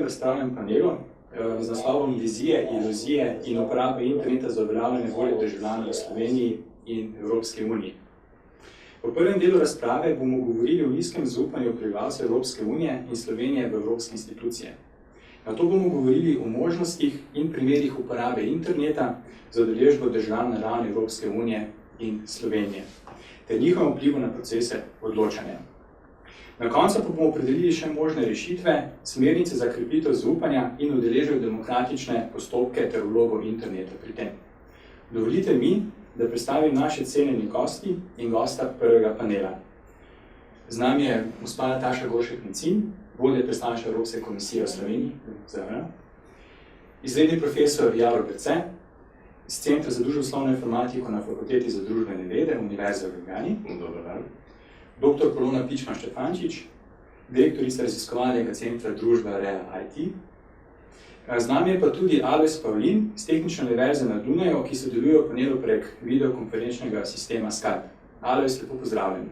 razstavljenem panelu z naslovom Vizije, iluzije in uporabe interneta za uveljavljanje volje državljanov v Sloveniji in Evropski uniji. V prvem delu razprave bomo govorili o nizkem zaupanju prebivalcev Evropske unije in Slovenije v evropske institucije. Nato bomo govorili o možnostih in primerih uporabe interneta za udeležbo držav na ravni Evropske unije in Slovenije, ter njihovem vplivu na procese odločanja. Na koncu pa bomo opredelili še možne rešitve, smernice za krepitev zaupanja in udeležbo demokratične postopke ter vlogo interneta pri tem. Dovolite mi, da predstavim naše cenjeni gosti in gosta prvega panela. Z nami je gospa Nataša Goršek-Mencin, vodja predstavništva Evropske komisije v Sloveniji, izredni profesor Javor Berce, iz Centra za družboslovno informatiko na Fakulteti za družbene vede Univerze v Ljubljani. Dobar dan. Dr. Polona Pičman-Štefančič, direktorica raziskovalnega centra Družba Real IT. Z nami je pa tudi Alojz Pavlin iz Tehnične univerze na Dunaju, ki sodeluje v panelu prek videokonferenčnega sistema Skype. Alojz, lepo pozdravljen.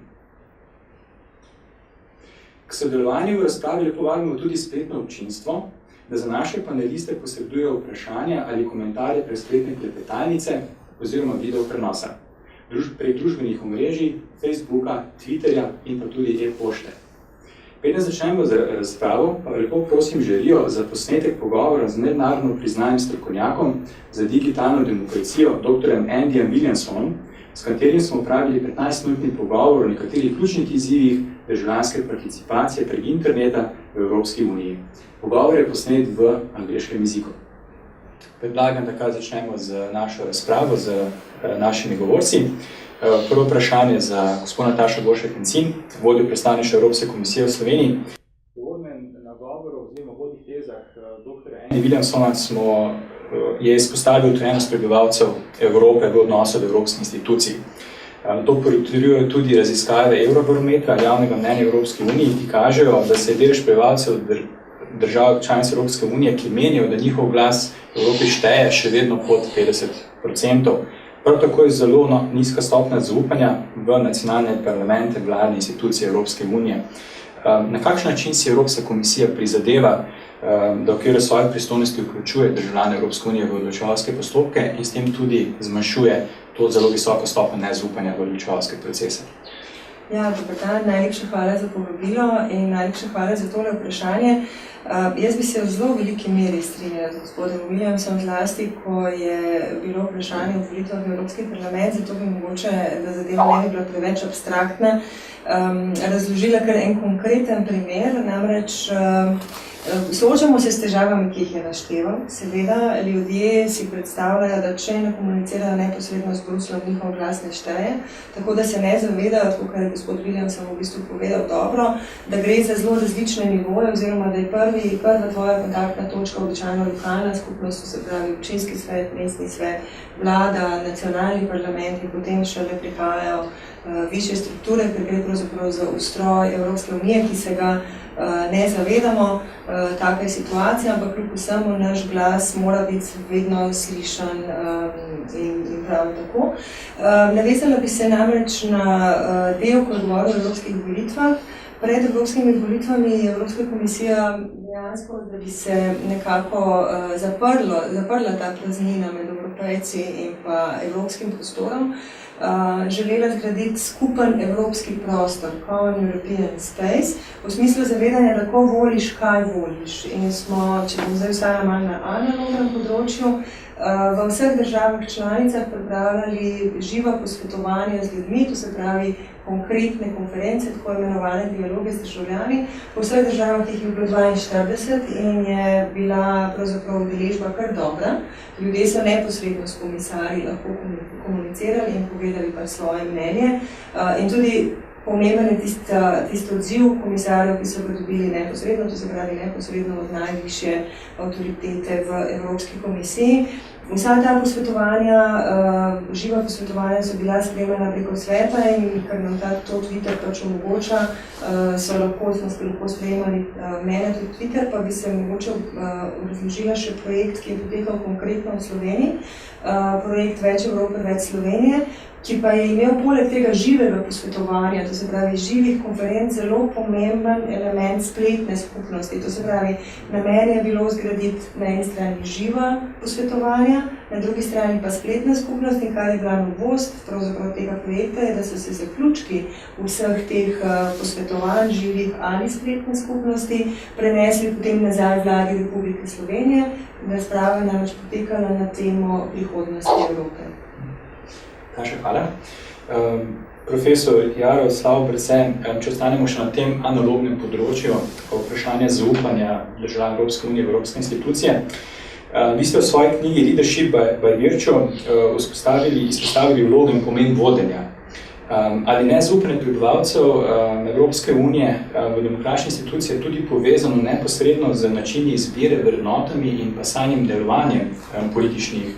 K sodelovanju v razpravi lepo vabimo tudi spletno občinstvo, da za naše paneliste posredujejo vprašanja ali komentarje prek spletne klepetalnice oziroma video prenosa prek družbenih omrežij, Facebooka, Twitterja in pa tudi e-pošte. Preden začnemo z razpravo, pa lepo prosim želijo za posnetek pogovora z mednarodno priznanim strokovnjakom za digitalno demokracijo, dr. Andyjem Williamsonom, s katerim smo opravili 15-minutni pogovor o nekaterih ključnih izzivih državljanske participacije prek interneta v Evropski uniji. Pogovor je posnet v angleškem jeziku. Predlagam, da kar začnemo z našo razpravo, z našimi govorci. Prvo vprašanje za gospod Natašo Goršek-Mencin, vodjo predstavništva Evropske komisije v Sloveniji. V uvodnem nagovoru oziroma vodnih tezah dr. Andy Williamsona je izpostavil utrujenost prebivalcev Evrope v odnosu do evropskih institucij. To potrjujejo tudi raziskave Eurobarometra, javnega mnenja Evropske unije, ki kažejo, da se je delež prebivalcev držav članic Evropske unije, ki menijo, da njihov glas v Evropi šteje, še vedno pod 50%. Prav tako je zelo nizka stopnja zaupanja v nacionalne parlamente, vladne institucije Evropske unije. Na kakšen način si Evropska komisija prizadeva, da v okviru svojih pristojnosti vključuje državljane Evropske unije v odločevalske postopke in s tem tudi zmanjšuje to zelo visoko stopnjo nezaupanja v odločevalske procese? Ja, dober dan, najlepša hvala za povabilo in najlepša hvala za tole vprašanje. Jaz bi se v zelo veliki meri strinjala z gospodom Williamsom, zlasti, ko je bilo vprašanje o volitvah v Evropski parlament, zato bi mogoče, da zadeva ne bi bila preveč abstraktna, razložila kar en konkreten primer, namreč soočamo se s težavami, ki jih je našteval. Seveda, ljudje si predstavljajo, da če ne komunicirajo neposredno z Bruslom, njihov glas ne šteje, tako da se ne zavedajo, tako kar je gospod Williamson v bistvu povedal dobro, da gre za zelo različne nivoje, oziroma da je prva tvoja kontaktna točka običajno lokalna skupnost, to se pravi občinski svet, mestni svet, vlada, nacionalni parlament in potem šele prihajajo višje strukture, ker gre pravzaprav za ustroj Evropske unije, ki se ga ne zavedamo. Taka je situacija, ampak kljub vsemu naš glas mora biti vedno slišan in prav tako. Navezala bi se namreč na del, ko je govoril o evropskih volitvah. Pred evropskimi volitvami je Evropska komisija dejansko, da bi se nekako zaprla ta praznina med Evropejci in pa evropskim prostorom, želela zgraditi skupen evropski prostor, Common European Space, v smislu zavedanja, da ko voliš, kaj voliš. In smo, če bom zdaj ostala malo na analognem področju, v vseh državah članicah pripravljali živa posvetovanja z ljudmi, to se pravi konkretne konference, tako imenovane dialoge z državljani. Po vseh državah jih je bilo 42 in je bila pravzaprav udeležba kar dobra. Ljudje so neposredno s komisarji lahko komunicirali in povedali pa svoje mnenje. In tudi pomemben je tisti odziv komisarjev, ki so ga dobili neposredno, to se pravi neposredno od najvišje avtoritete v Evropski komisiji. Vsa ta posvetovanja, živa posvetovanja so bila spremljena preko sveta in ker nam to Twitter pač omogoča, smo lahko sprejemali mene tudi Twitter, pa bi se mogoče razložila še projekt, ki je potekal konkretno v Sloveniji, projekt Več Evrope, Več Slovenije, ki pa je imel poleg tega živega posvetovanja, to se pravi živih konferenc, zelo pomemben element spletne skupnosti. To se pravi, namen je bilo zgraditi na eni strani živa posvetovanja, na drugi strani pa spletna skupnost, in kar je bila novost pravzaprav tega projekta, je, da so se zaključki vseh teh posvetovanj živih ali spletne skupnosti prenesli potem nazaj vladi Republike Slovenije, razprava je namreč potekala na temo prihodnosti Evrope. Naša hvala. Profesor Jaroslav Brce, če ostanemo še na tem analognem področju, vprašanje zaupanja držav Evropske unije v evropske institucije. Vi ste v svoji knjigi Leadership by Virtue izpostavili vlogo in pomen vodenja. Ali nezaupanje prebivalcev Evropske unije v demokratične institucije tudi povezano neposredno z načini izbire, vrednotami in pa samim delovanjem političnih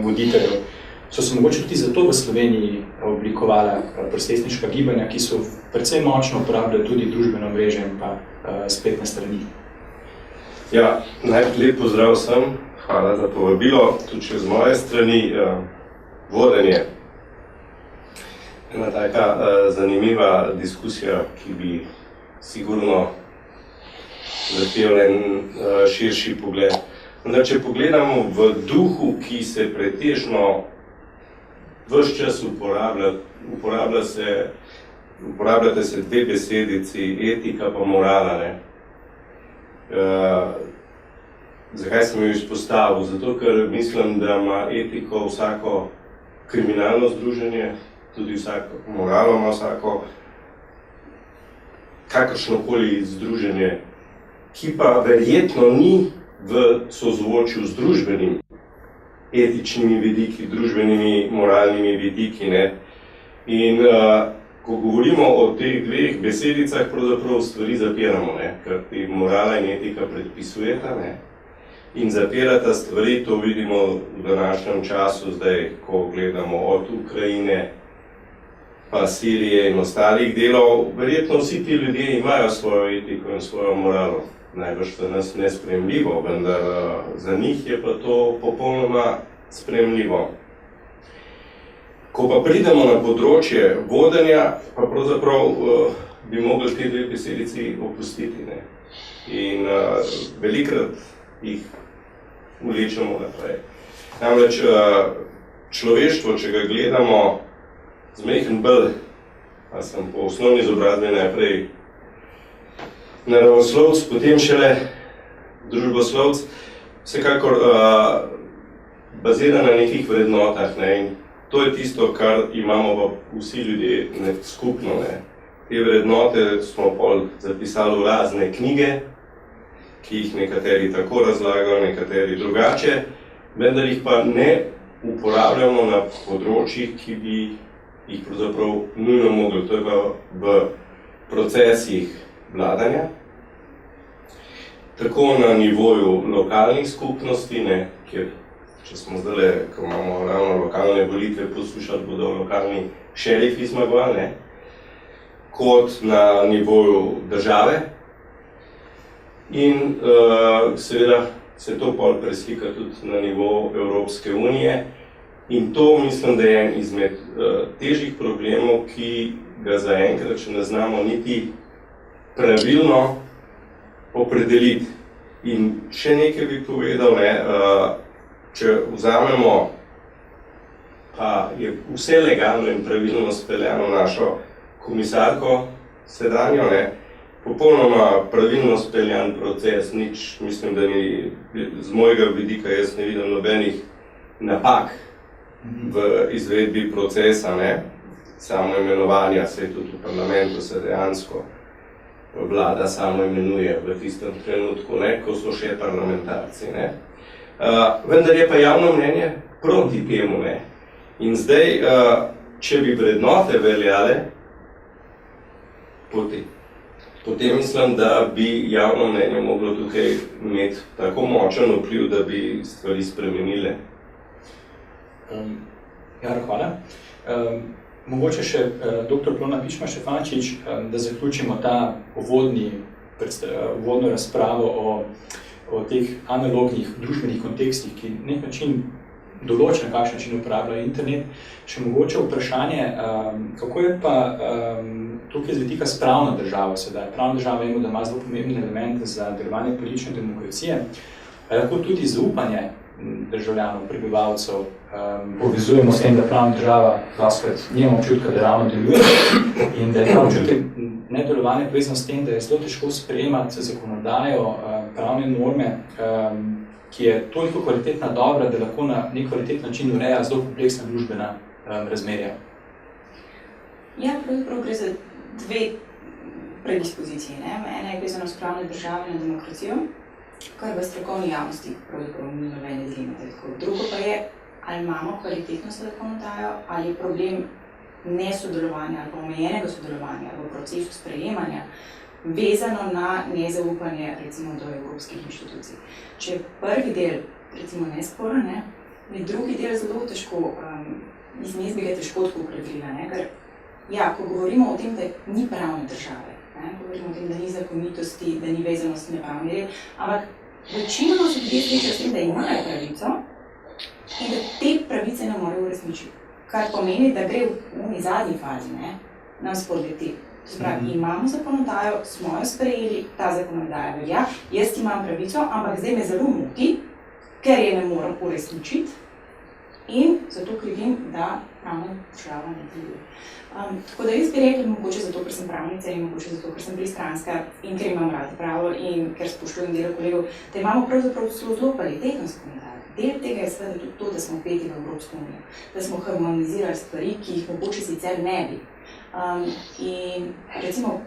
voditeljev? So se mogoče tudi zato v Sloveniji oblikovala protestniška gibanja, ki so precej močno uporabljali tudi družbeno mreže in pa spletne strani. Ja, najprej lep pozdrav vsem, hvala za povabilo, tudi z moje strani. Vodenje. Ena taka zanimiva diskusija, ki bi sigurno zahtevala en širši pogled. Vendar, če pogledamo v duhu, ki se pretežno ves čas uporabljate se dve besedici, etika pa morala. Zakaj sem jo izpostavil? Zato, ker mislim, da ima etiko vsako kriminalno združenje, tudi vsako moralo ima vsako kakršnokoli združenje, ki pa verjetno ni v sozvočju z družbenim etičnimi vidiki, družbenimi, moralnimi vidiki. In ko govorimo o teh dveh besedicah, pravzaprav stvari zapiramo, ker ti morala in etika predpisujeta, in zapirata stvari, to vidimo v današnjem času, zdaj, ko gledamo od Ukrajine, pa Sirije in ostalih delov. Verjetno vsi ti ljudje imajo svojo etiko in svojo moralo. Najbrž za nas nesprejemljivo, vendar za njih je pa to popolnoma sprejemljivo. Ko pa pridemo na področje vodenja, pa pravzaprav bi mogli te dve besedici opustiti. In velikrat jih vlečemo naprej. Namreč človeštvo, če ga gledamo z majhen bolj, a sem po osnovni izobrazbi najprej naravoslovec, potem šele družboslovec, vsekakor bazira na nekih vrednotah. In to je tisto, kar imamo vsi ljudje skupno. Te vrednote smo pol zapisali v razne knjige, ki jih nekateri tako razlagajo, nekateri drugače, vendar jih pa ne uporabljamo na področjih, ki bi jih pravzaprav nujno mogli. To je pa v procesih vladanja, tako na nivoju lokalnih skupnosti, kjer, če smo zdaj, ko imamo ravno lokalne volitve, poslušali bodo lokalni šerifi zmagovali, kot na nivoju države. In seveda se to pol preslika tudi na nivo Evropske unije. In to mislim, da je en izmed težjih problemov, ki ga zaenkrat še ne znamo niti pravilno opredeliti. In še nekaj bi povedal, če vzamemo, pa je vse legalno in pravilno speljano našo komisarko sedanjo, popolnoma pravilno speljan proces, nič, mislim, da ni z mojega vidika, jaz ne vidim nobenih napak v izvedbi procesa, samo imenovanja, se tudi v parlamentu se dejansko vlada samo imenuje v tistem trenutku, ko so še parlamentarci. Vendar je pa javno mnenje proti temu. In zdaj, če bi vrednote veljale, potem mislim, da bi javno mnenje moglo tukaj imeti tako močen vpliv, da bi stvari spremenile. Hvala. Mogoče še dr. Polona Pičma-Štefančič, da zaključimo ta uvodno razpravo o teh analognih družbenih kontekstih, ki na nek način določen, kakšen način uporabljajo internet. Še mogoče vprašanje, kako je pa tukaj z vidika s pravno državo sedaj. Pravna država vemo, da ima zelo pomemben element za delovanje politične demokracije. Lahko tudi zaupanje državljanov, prebivalcev povezujemo s tem, da pravna država doskrat nima občutka, da ravno deluje in da je ta občutek nedelovanje povezano s tem, da je zelo težko sprejemati zakonodajo, pravne norme, ki je toliko kvalitetna dobra, da lahko na nek kvaliteten način ureja zelo kompleksna družbena razmerja. Ja, pravzaprav gre za dve predispozicije. Ena je vezana s pravne države na demokracijo, kar v strokovni javnosti pravzaprav ni nobene dileme. Drugo pa je, ali imamo kvalitetno zakonodajo, ali je problem nesodelovanja ali pa omejenega sodelovanja v procesu sprejemanja vezano na nezaupanje recimo do evropskih inštitucij. Če je prvi del recimo nesporen, je drugi del zelo težko, mislim, jaz bi ga težko tako opredelila, ker ja, ko govorimo o tem, da ni pravne države, govorimo o tem, da ni zakonitosti, da ni vezanost na pravni red, ampak večinoma se ljudje srečajo s tem, da imajo pravico in da te pravice ne morejo uresničiti. Kar pomeni, da gre v zadnji fazi, nam spodleti. Se pravi, imamo zakonodajo, smo jo sprejeli, ta zakonodaja velja, jaz imam pravico, ampak zdaj me zelo moti, ker je ne morem uresničiti in zato krivim, da pravna država ne deluje. Tako da jaz bi rekla, mogoče zato, ker sem pravnica in mogoče zato, ker sem pristranska in ker imam rada pravo in ker spoštujem delo kolegov, da imamo pravzaprav zelo kvalitetno zakonodajo. Del tega je seveda tudi to, da smo vpeti v Evropsko unijo, da smo harmonizirali stvari, ki jih mogoče sicer ne bi. In recimo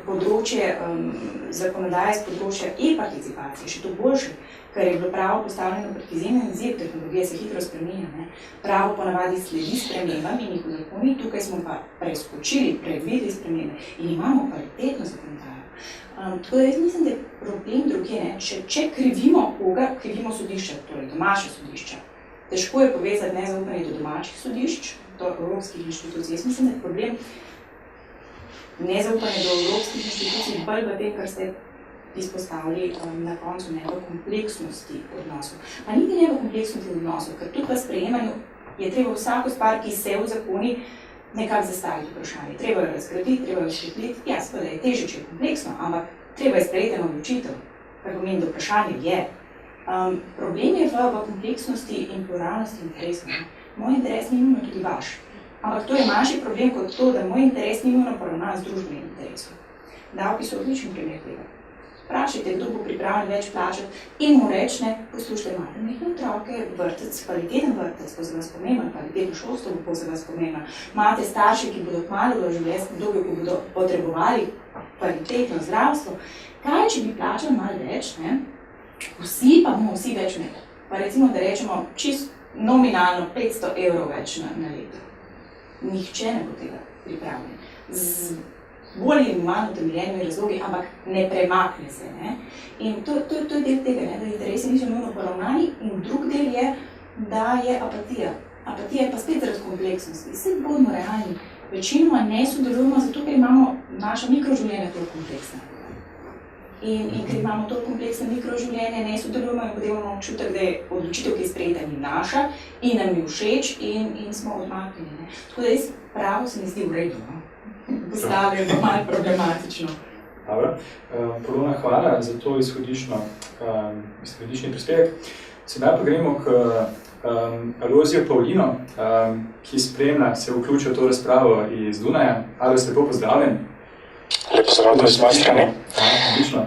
področje zakonodaje z področja e-participacije, še to boljše, ker je bilo pravo postavljeno pred izjemen izziv, tehnologija se hitro spremenja. Pravo ponavadi sledi spremembam in jih uzakoni, tukaj smo pa preskočili, predvideli spremembe in imamo kvalitetno zakonodajo. Tako da jaz mislim, da je problem drugje, če krivimo koga, krivimo sodišča, torej domače sodišča. Težko je povezati nezaupanje do domačih sodišč, do evropskih inštitucij. Jaz mislim, da je problem nezaupanje do evropskih inštitucij bolj v tem, kar ste izpostavili na koncu ne v kompleksnosti odnosov. Pa niti ne v kompleksnosti odnosov, ker tudi v sprejemanju je treba vsako stvar, ki se v zakoni, nekako zastaviti vprašanje. Treba jo razgraditi, treba jo osvetliti. Ja, seveda je težje, če je kompleksno, ampak treba je sprejeti eno odločitev, kar pomeni, da vprašanje je. Problem je v kompleksnosti in pluralnosti interesov. Moj interes ni nujno tudi vaš. Ampak to je manjši problem kot to, da moj interes ni nujno poravnan z družbenim interesom. Davki so odličen primer tega. Vprašajte, kdo bo pripravljen več plačati in mu reči, poslušajte, imate nekaj otroke, vrtec, kvaliteten vrtec, bo za vas pomemben, kvalitetno šolstvo bo za vas pomemben. Imate starše, ki bodo kmalu v življenjskem obdobju, ki bodo potrebovali kvalitetno zdravstvo. Kaj, če bi plačali malo več, vsi pa bomo vsi več imeli. Pa recimo, da rečemo čist nominalno 500 evrov več na leto. Nihče ne bo tega pripravljen. Z bolj in manj utemeljenimi razlogi, ampak ne premakne se. In to je del tega, da interesi niso nujno poravnani in drug del je, da je apatija. Apatija je pa spet zaradi kompleksnosti. Vse bodimo realni. Večinoma ne sodelujemo, zato ker imamo naša mikroživljenja toliko kompleksna. In ker imamo toliko kompleksna mikroživljenja, ne sodelujemo in potem imamo občutek, da je odločitev, ki je sprejeta, ni naša in nam je všeč in smo odmaknjeni. Tako da pravo se mi zdi v redu. Postavljajo pa malo problematično. Dobro. Polona, hvala za to izhodišni prispevek. Sedaj pa gremo k Alozijo Pavlino, ki spremlja, se vključil v to razpravo iz Dunaja. Alojz, lepo pozdravljen. Lepo pozdravljen z moje strani. Odlično.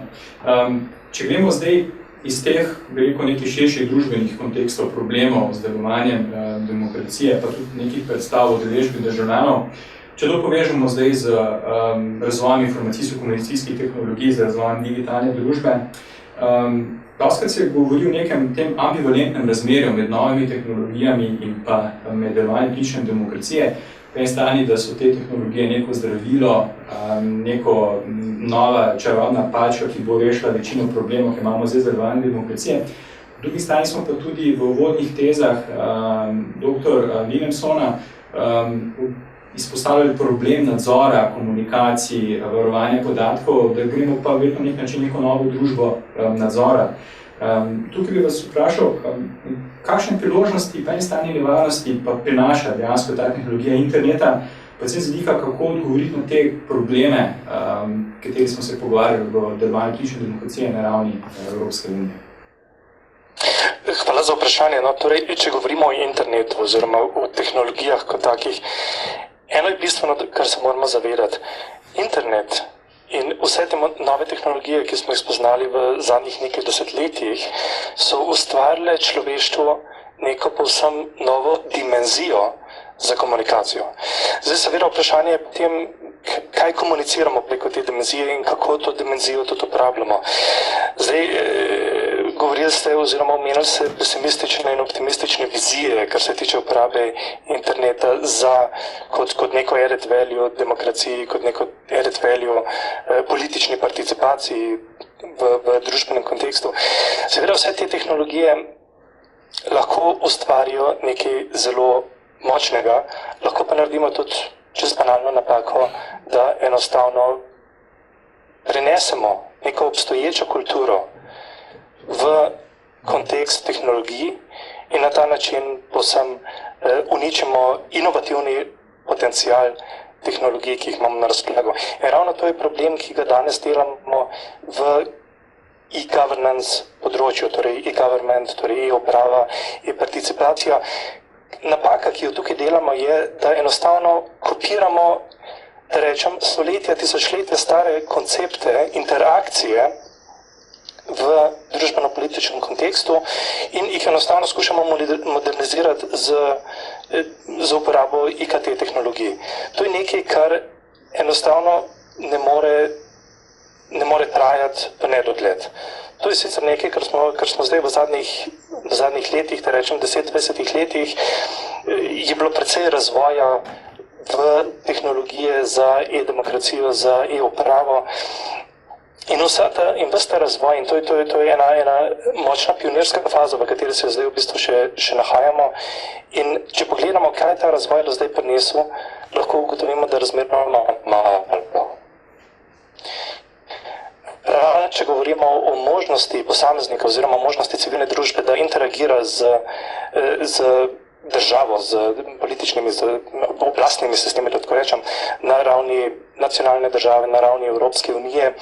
Če gremo zdaj iz teh veliko nekih širših družbenih kontekstov, problemov z delovanjem demokracije, pa tudi nekih predstav o udeležbi državljanov, če to povežemo zdaj z razvojem informacijsko-komunikacijskih tehnologij, z razvojem digitalne družbe, dostakrat se govori o nekem tem ambivalentnem razmerju med novimi tehnologijami in pa med delovanjem politične demokracije. po eni strani, da so te tehnologije neko zdravilo, neko nova čarobna palčka, ki bo rešila večino problemov, ki imamo zdaj z delovanjem demokracije. Po drugi strani smo pa tudi v uvodnih tezah dr. Williamsona izpostavljali problem nadzora, komunikacij, varovanja podatkov, da gremo pa verjetno nek način neko novo družbo nadzora. Tukaj bi vas vprašal, kakšne priložnosti pa eni strani nevarnosti pa prinaša dejansko ta tehnologija interneta, predvsem z vidika, kako odgovoriti na te probleme, kateri smo se pogovarjali v delovanju politične demokracije na ravni Evropske unije. Hvala za vprašanje. No, torej, če govorimo o internetu oziroma o tehnologijah kot takih, eno je bistveno, kar se moramo zavedati. Internet in vse te nove tehnologije, ki smo jih spoznali v zadnjih nekaj desetletjih, so ustvarile človeštvo neko povsem novo dimenzijo za komunikacijo. Zdaj seveda vprašanje je potem, kaj komuniciramo preko te dimenzije in kako to dimenzijo tudi uporabljamo. Zdaj, govorili ste oziroma omenili ste pesimistične in optimistične vizije, kar se tiče uporabe interneta kot neko added value demokraciji, kot neko added value politični participaciji v družbenem kontekstu. Seveda vse te tehnologije lahko ustvarijo nekaj zelo močnega, lahko pa naredimo tudi čez banalno napako, da enostavno prenesemo neko obstoječo kulturo v kontekst tehnologij in na ta način povsem uničimo inovativni potencial tehnologij, ki jih imamo na razpolago. In ravno to je problem, ki ga danes delamo v e-governance področju, torej e-government, torej e-uprava, e-participacija. Napaka, ki jo tukaj delamo, je, da enostavno kopiramo, da rečem, stoletja, tisočletja stare koncepte interakcije v družbeno-političnem kontekstu in jih enostavno skušamo modernizirati z uporabo IKT tehnologij. To je nekaj, kar enostavno ne more trajati v nedogled. To je sicer nekaj, kar smo zdaj v zadnjih letih, da rečem 10-20 letih, je bilo precej razvoja v tehnologije za e-demokracijo, za e-upravo. In ves ta razvoj, in to je ena močna pionirska faza, v kateri se zdaj v bistvu še nahajamo. In če pogledamo, kaj je ta razvoj do zdaj prinesel, lahko ugotovimo, da razmerno malo. Če govorimo o možnosti posameznika oziroma možnosti civilne družbe, da interagira z državo, z političnimi, z oblastnimi sistemi, da tako rečem, na ravni nacionalne države, na ravni Evropske unije,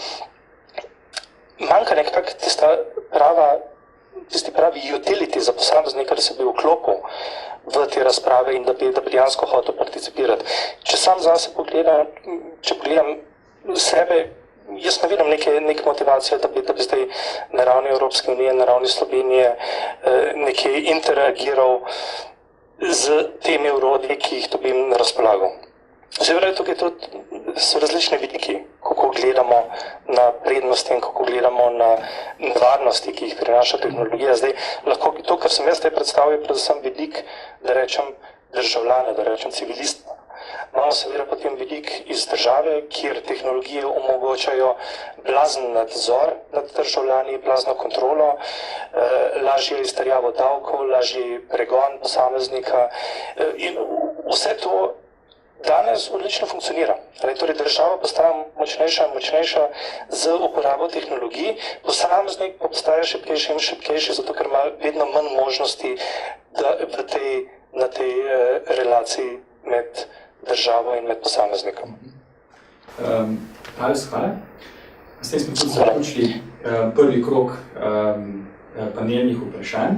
manjka nekako tisti pravi utility za posameznika, da se bi vklopil v te razprave in da bi dejansko hotel participirati. Če sam zase pogledam sebe, jaz ne vidim neke motivacije, da bi zdaj na ravni Evropske unije, na ravni Slovenije nekaj interagiral z temi urodji, ki jih dobim na razpolago. Zdaj, tukaj so različne vidiki, kako gledamo na prednosti in kako gledamo na nevarnosti, ki jih prinaša tehnologija. Zdaj, lahko to, kar sem jaz zdaj predstavil, je predvsem vidik, da rečem državljane, da rečem civilista. Imamo seveda potem vidik iz države, kjer tehnologije omogočajo blazen nadzor nad državljani, blazno kontrolo, lažje izterjavo davkov, lažji pregon posameznika in vse to danes odlično funkcionira. Torej, država postaja močnejša in močnejša z uporabo tehnologij, posameznik pa postaja šibkejši in šibkejši, zato ker ima vedno manj možnosti na tej relaciji med državo in med posameznikom. Hvala. S tem smo tudi zaključili prvi krog panelnih vprašanj.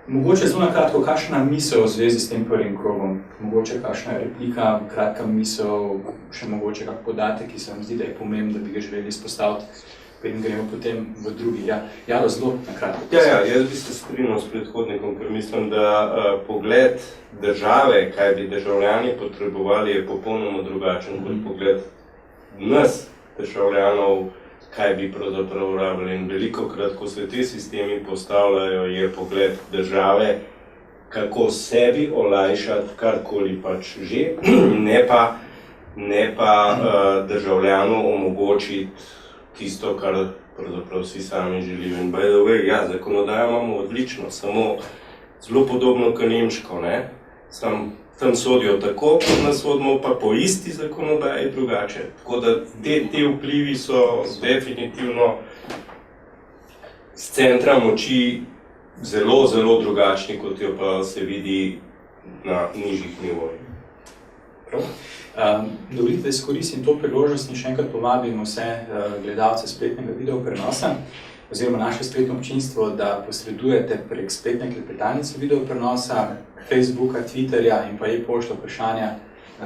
Mogoče zelo na kratko, kakšna misel v zvezi s tem prvim krogom? Mogoče kakšna replika, kratka misel, še mogoče kak podatek, ki se vam zdi, da je pomembno, da bi ga želeli izpostaviti, preden gremo potem v drugi. Ja, zelo na kratko. Jaz bi se strinjal s predhodnikom, ker mislim, da pogled države, kaj bi državljani potrebovali, je popolnoma drugačen kot pogled nas, državljanov, kaj bi pravzaprav rabili. In velikokrat, ko se te sistemi postavljajo, je pogled države, kako sebi olajšati karkoli pač že, ne pa državljanu omogočiti tisto, kar pravzaprav vsi sami želijo. In by the way, ja, zakonodajo imamo odlično, samo zelo podobno kot nemško, ne? Tam sodijo tako, nas sodimo pa po isti zakonodaji drugače. Tako da te vplivi so definitivno z centra moči zelo, zelo drugačni, kot jo pa se vidi na nižjih nivojih. Dovolite, da izkoristim to priložnost in še enkrat povabim vse gledalce spletnega video prenosa oziroma naše spletno občinstvo, da posredujete prek spletne klepetalnice video prenosa, Facebooka, Twitterja in pa e-pošto vprašanja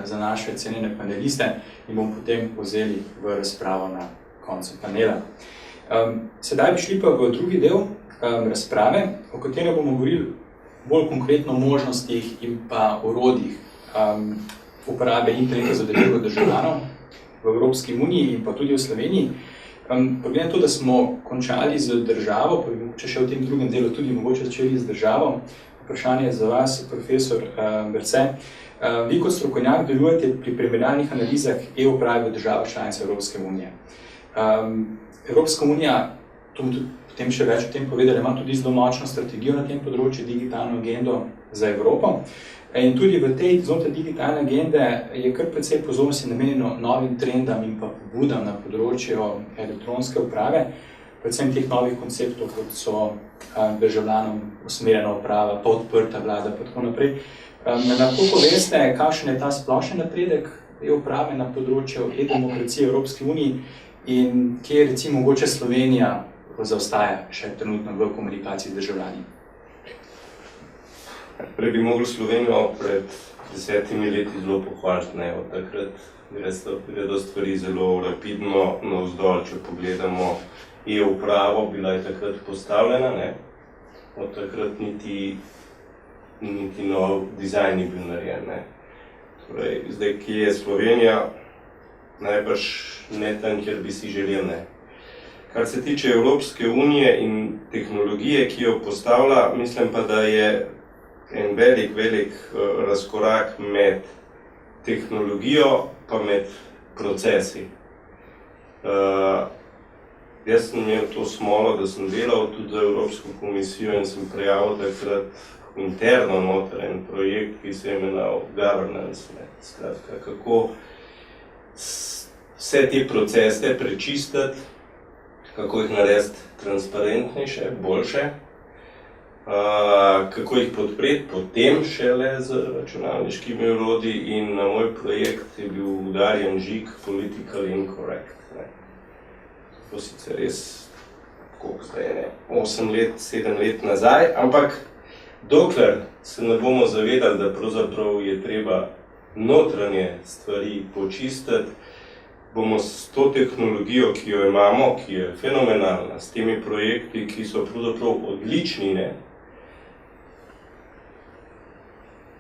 za naše cenjene paneliste in bomo potem vzeli v razpravo na koncu panela. Sedaj bi šli pa v drugi del razprave, o katerem bomo govorili bolj konkretno o možnostih in pa orodjih uporabe interneta za delo državljanov v Evropski uniji in pa tudi v Sloveniji. Glede na to, da smo končali z državo, pa bi mogoče še v tem drugem delu tudi mogoče začeli z državo, vprašanje za vas, profesor Berce. Vi kot strokovnjak delujete pri primerjalnih analizah e-uprave v državah članic Evropske unije. Evropska unija, to bomo tudi potem še več o tem povedali, ima tudi zelo močno strategijo na tem področju, digitalno agendo za Evropo. In tudi v tej znotraj digitalne agende je kar precej pozornosti namenjeno novim trendam in pa pobudam na področju elektronske uprave, predvsem teh novih konceptov, kot so državljanom usmerjena uprava, pa odprta vlada, pa tako naprej. Lahko poveste, kakšen je ta splošen napredek e-uprave na področju e-demokracije v Evropski uniji in kje recimo mogoče Slovenija zaostaja še trenutno v komunikaciji z državljani? Prej bi mogli Slovenijo pred 10 leti zelo pohvaliti, ne, od takrat gredo stvari zelo rapidno navzdol, če pogledamo e-upravo, bila je takrat postavljena, ne, od takrat niti nov dizajn ni bil narejen, ne. Torej, zdaj, kje je Slovenija, najbrž ne tam, kjer bi si želeli, ne. Kar se tiče Evropske unije in tehnologije, ki jo postavlja, mislim pa, da je en velik razkorak med tehnologijo pa med procesi. Jaz sem imel to smolo, da sem delal tudi za Evropsko komisijo in sem prijavil takrat interno noter en projekt, ki se je imenoval Governance. Skratka, kako vse te procese prečistiti, kako jih narediti transparentnejše, boljše, kako jih podpreti, potem šele z računalniškimi orodji in na moj projekt je bil udarjen žig Politically Incorrect. To sicer res, koliko zdaj je, 8 let, 7 let nazaj, ampak dokler se ne bomo zavedali, da pravzaprav je treba notranje stvari počistiti, bomo s to tehnologijo, ki jo imamo, ki je fenomenalna, s temi projekti, ki so pravzaprav odlični, ne,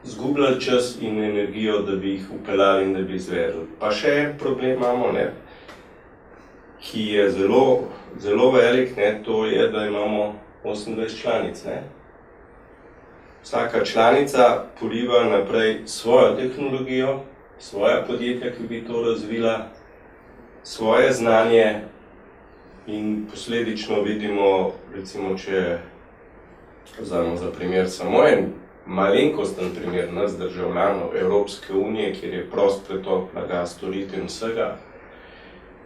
zgubljali čas in energijo, da bi jih upeljali in da bi izvedli. Pa še en problem imamo, ne, ki je zelo velik, ne, to je, da imamo 28 članic, ne. Vsaka članica poliva naprej svojo tehnologijo, svoja podjetja, ki bi to razvila, svoje znanje in posledično vidimo, recimo, če vzamemo za primer samo en malenkosten primer nas državljanov Evropske unije, kjer je prost pretok blaga, storitev in vsega.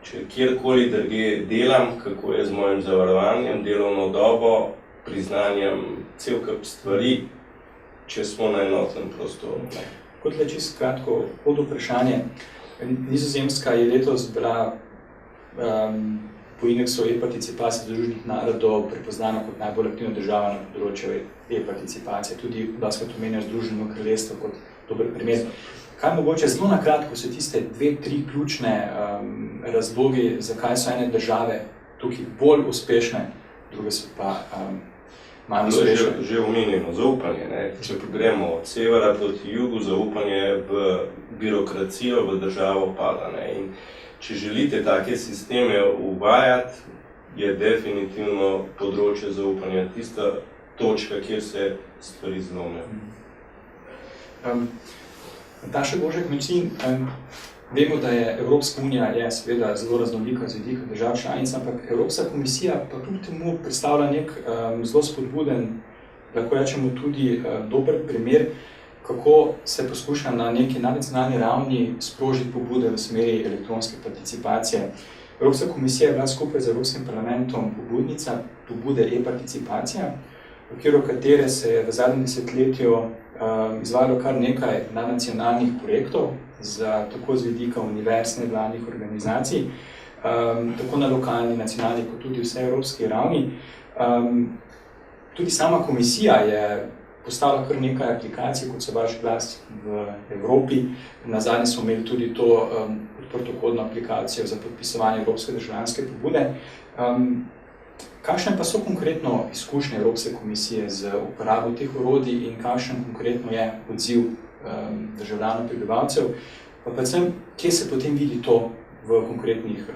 Če kjerkoli drugje delam, kako je z mojim zavarovanjem, delovno dobo, priznanjem, cel kup stvari, če smo na enotnem prostoru. Kot le čisto kratko pod vprašanje, Nizozemska je letos bila po indeksu e-participacije Združenih narodov prepoznana kot najbolj aktivna država na področju e-participacije. Tudi dostakrat omenjajo Združeno kraljestvo kot dober primer. Kaj mogoče zelo na kratko so tiste 2-3 ključne razlogi, zakaj so ene države tukaj bolj uspešne, druge so pa manj uspešne? Že omenjeno zaupanje, ne? Če gremo od severa proti jugu, zaupanje v birokracijo, v državo pada, ne? In če želite take sisteme uvajati, je definitivno področje zaupanja tista točka, kjer se stvari zlomijo. Nataša Božek-Mečin, vemo, da je Evropska unija seveda zelo raznolika z vidika držav članic, ampak Evropska komisija pa kljub temu predstavlja nek zelo spodbuden, lahko rečemo tudi dober primer, kako se poskuša na neki nadnacionalni ravni sprožiti pobude v smeri elektronske participacije. Evropska komisija je bila skupaj z Evropskim parlamentom pobudnica pobude e-participacija, v okviru katere se je v zadnjem desetletju izvajalo kar nekaj nadnacionalnih projektov, tako z vidika univerz, nevladnih organizacij, tako na lokalni, nacionalni, kot tudi vse evropski ravni. Tudi sama komisija je postavila kar nekaj aplikacij, kot so Vaš glas v Evropi. Nazadnje smo imeli tudi to odprtokodno aplikacijo za podpisovanje evropske državljanske pobude. Kakšne pa so konkretno izkušnje Evropske komisije z uporabo teh orodij in kakšen konkretno je odziv državljanov, prebivalcev, pa predvsem, kje se potem vidi to v konkretnih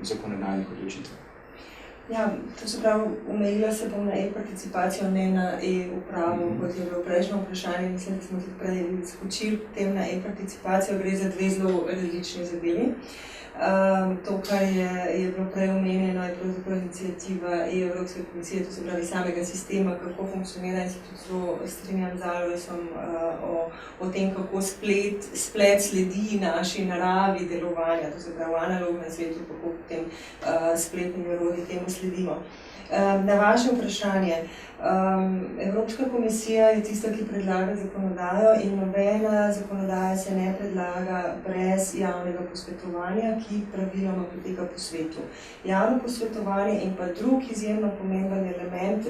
zakonodajnih odločitvah? Ja, to se pravi, omejila se bom na e-participacijo, ne na e-upravo, kot je bilo prejšnjo vprašanje. Mislim, da smo tudi prej skočili potem na e-participacijo, gre za dve zelo različni zadevi. To, kar je bilo prej omenjeno, je pravzaprav iniciativa Evropske komisije, to se pravi samega sistema, kako funkcionira, in se tudi zelo strinjam z Alojsom o tem, kako splet sledi naši naravi delovanja, to se pravi v analognem svetu, kako potem spletni orodji temu sledimo. Na vaše vprašanje, Evropska komisija je tista, ki predlaga zakonodajo in nobena zakonodaja se ne predlaga brez javnega posvetovanja, ki praviloma poteka po svetu. Javno posvetovanje in pa drug izjemno pomemben element,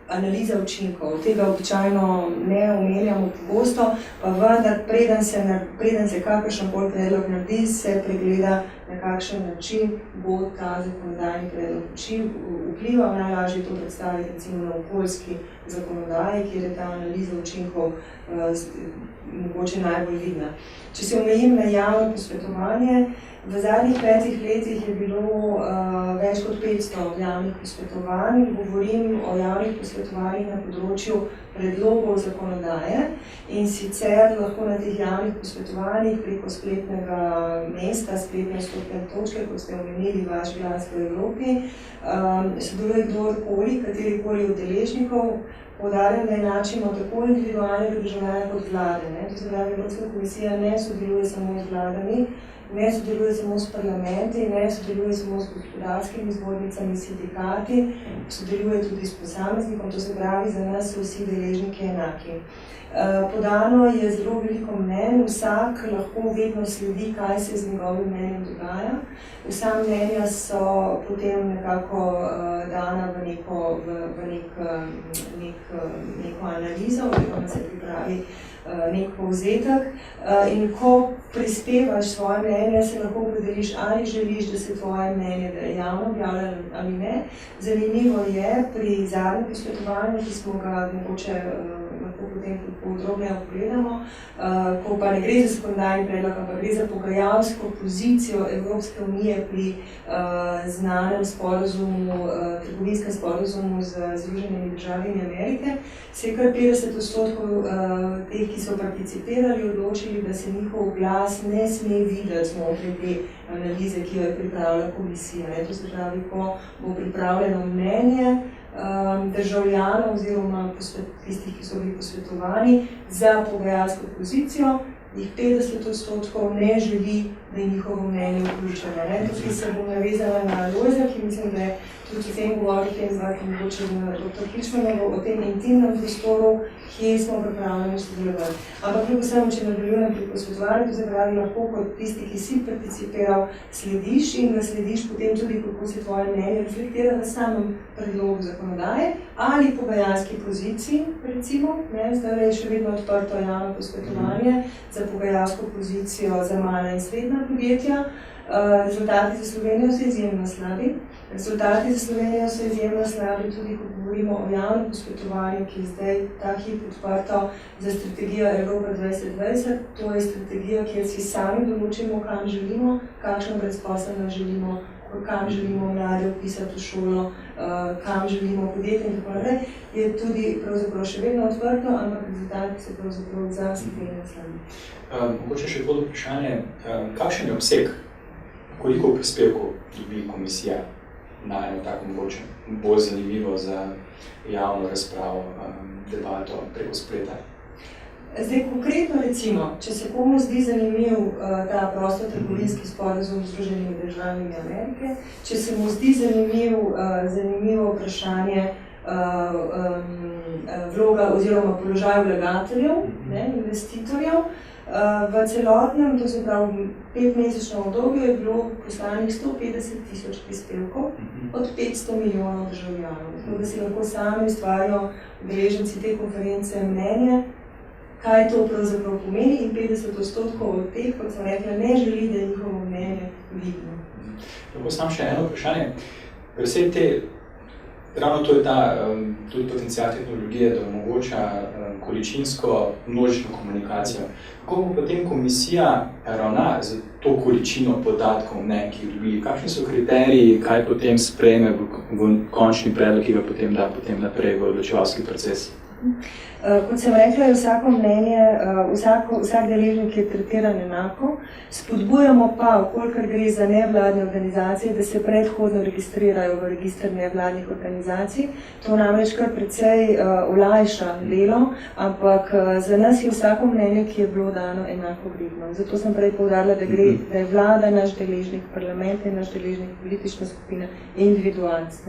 analiza učinkov. Tega običajno ne omenjamo pogosto, pa vendar, preden se kakršenkoli predlog naredi, se pregleda, na kakšen način bo ta zakonodajni predlog vplival. Najlažje to predstaviti recimo na okoljski zakonodaji, kjer je ta analiza učinkov mogoče najbolj vidna. Če se omejim na javno posvetovanje, v zadnjih 5 letih je bilo več kot 500 javnih posvetovanj. Govorim o javnih posvetovanjih na področju predlogov zakonodaje in sicer lahko na teh javnih posvetovanjih preko spletnega mesta, spletne vstopne točke, kot ste omenili, Vaš glas v Evropi, sodeluje kdorkoli, katerikoli od deležnikov. Poudarjam, da enačimo tako individualnega državljana kot vlade. To se pravi, Evropska komisija ne sodeluje samo z vladami, ne sodeluje samo s parlamenti, ne sodeluje samo s gospodarskimi zbornicami, sindikati, sodeluje tudi s posameznikom, to se pravi, za nas so vsi deležniki enaki. Podano je zelo veliko mnenj, vsak lahko vedno sledi, kaj se z njegovim mnenjem dogaja. Vsa mnenja so potem nekako dana v neko analizo, oziroma se pripravi nek povzetek. In ko prispevaš svoje mnenje, se lahko opredeliš, ali želiš, da se tvoje mnenje javno objavlja ali ne. Zanimivo je pri zadnjem posvetovanju, ki smo ga mogoče lahko potem podrobneje pogledamo, ko pa ne gre za zakonodajni predlog, ampak gre za pogajalsko pozicijo Evropske unije pri znanem sporazumu, trgovinskem sporazumu z Združenimi državami Amerike, se je kar 50% teh, ki so participirali, odločili, da se njihov glas ne sme videti znotraj te analize, ki jo je pripravila komisija. To se pravi, ko bo pripravljeno mnenje državljanov oziroma tistih, ki so bili posvetovani za pogajalsko pozicijo, jih 50% ne želi, da je njihovo mnenje vključeno. Tukaj se bom navezala na Lojza, ki mislim, da je tudi o tem govoril, tem zvaki mogoče na dr. Kičmanovo, o tem intimnem prostoru, kje smo pripravljeni sodelovati. Ampak kljub vsemu, če nadaljujem pri posvetovanju, to se pravi, lahko kot tisti, ki si participiral, slediš in da slediš potem tudi, kako se tvoje mnenje reflektira v samem predlogu zakonodaje ali pogajalski poziciji, recimo. Zdaj je še vedno odprto javno posvetovanje za pogajalsko pozicijo za mala in srednja podjetja. Rezultati za Slovenijo so izjemno slabi. Rezultati za Slovenijo so izjemno slabi tudi, ko govorimo o javnem posvetovanju, ki je zdaj ta hip odprto za strategijo Evropa 2020. To je strategija, kjer si sami določimo, kam želimo, kakšno brezposelnost želimo, kam želimo mlade vpisati v šolo, kam želimo podjeti in tako naprej, je tudi pravzaprav še vedno odprto, ampak rezultati se pravzaprav zasebne slami. Mogoče še pod vprašanje, kakšen je obseg, koliko prispevkov dobi komisija na eno tako mogoče bolj zanimivo za javno razpravo, debato preko spleta? Zdaj, konkretno recimo, če se komu zdi zanimiv ta prostotrgovinski sporazum z Združenimi državami Amerike, če se mu zdi zanimivo vprašanje vloga oziroma položaj vlagateljev, investitorjev, v celotnem, to se pravi 5-mesečno obdobju, je bilo poslanih 150,000 prispevkov od 500 milijonov državljanov. Tako da si lahko sami ustvarijo udeleženci te konference mnenje, kaj to pravzaprav pomeni, in 50% od teh, kot sem rekla, ne želi, da je njihovo mnenje vidno. Lahko sam še eno vprašanje. Vse te, ravno to je ta tudi potencial tehnologije, da omogoča količinsko množično komunikacijo. Kako bo potem komisija ravna za to količino podatkov, ki jih dobili? Kakšni so kriteriji, kaj potem sprejme v končni predlog, ki ga potem da potem naprej v odločevalski proces? Kot sem rekla, je vsako mnenje, vsak deležnik je tretiran enako. Spodbujamo pa, kolikor gre za nevladne organizacije, da se predhodno registrirajo v register nevladnih organizacij. To namreč kar precej olajša delo, ampak za nas je vsako mnenje, ki je bilo dano, enako vredno. Zato sem prej poudarila, da je vlada naš deležnik, parlament je naš deležnik, politična skupina, individualc.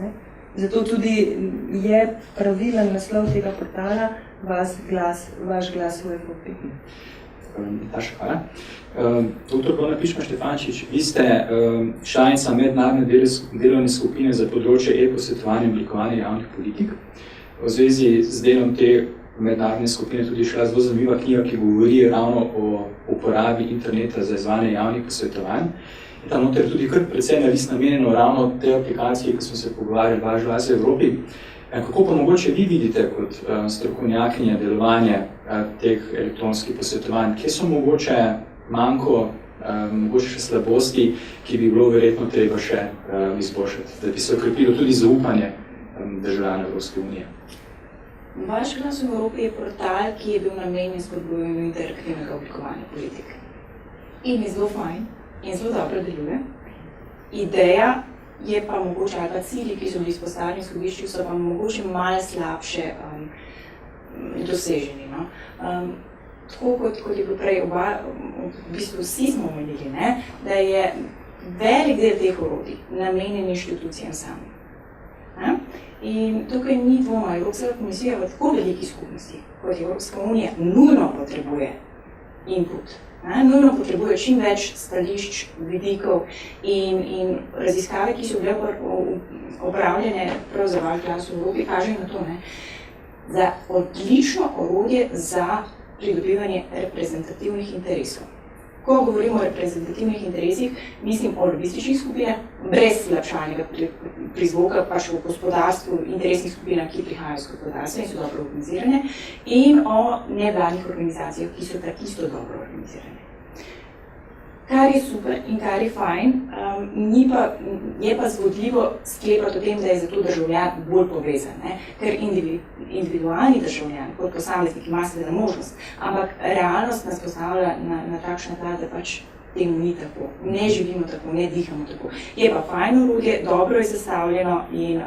Zato tudi je pravilen naslov tega portala vaš glas v Evropi. Nataša, hvala. Dr. Brona Pičma-Štefančič, vi ste članica mednarodne delovne skupine za področje e-posvetovanja in oblikovanja javnih politik. V zvezi z delom te mednarodne skupine tudi šla zelo zanimiva knjiga, ki govori ravno o uporabi interneta za izvajanje javnih posvetovanj. In tam noter tudi kar precej namenjeno ravno te aplikacije, ki smo se pogovarjali vaš glas v Evropi. Kako pa mogoče vi vidite kot strokovnjakinja delovanje teh elektronskih posvetovanj? Kje so mogoče manjko, mogoče še slabosti, ki bi bilo verjetno treba še izboljšati, da bi se okrepilo tudi zaupanje državljanov Evropske unije? Vaš glas v Evropi je portal, ki je bil namenjen spodbujanju interaktivnega oblikovanja politik. In je zelo fajn in zelo dobro deluje. Ideja je pa mogoče, ali pa cilji, ki so bili izpostavljeni v izhodišču, so pa mogoče malo slabše doseženi. No? Tako kot je bilo prej, v bistvu vsi smo omenili, da je velik del teh orodij namenjen inštitucijam samim. In tukaj ni dvoma, Evropska komisija v tako veliki skupnosti, kot je Evropska unija, nujno potrebuje input. Nujno potrebuje čim več stališč, vidikov in raziskave, ki so bile opravljene prav za vaš glas v Evropi, kažejo na to, za odlično orodje za pridobivanje reprezentativnih interesov. Ko govorimo o reprezentativnih interesih, mislim o lobističnih skupinah, brez slabšalnega prizvoka, pač v gospodarstvu, interesnih skupinah, ki prihajajo iz gospodarstva in so dobro organizirane, in o nevladnih organizacijah, ki so tako isto dobro organizirane. Kar je super in kar je fajn, je pa zvodljivo sklepati o tem, da je zato državljan bolj povezan, ker individualni državljan, kot posameznik, ima seveda možnost, ampak realnost nas postavlja na takšna tla, da pač temu ni tako, ne živimo tako, ne dihamo tako. Je pa fajn orodje, dobro je sestavljeno in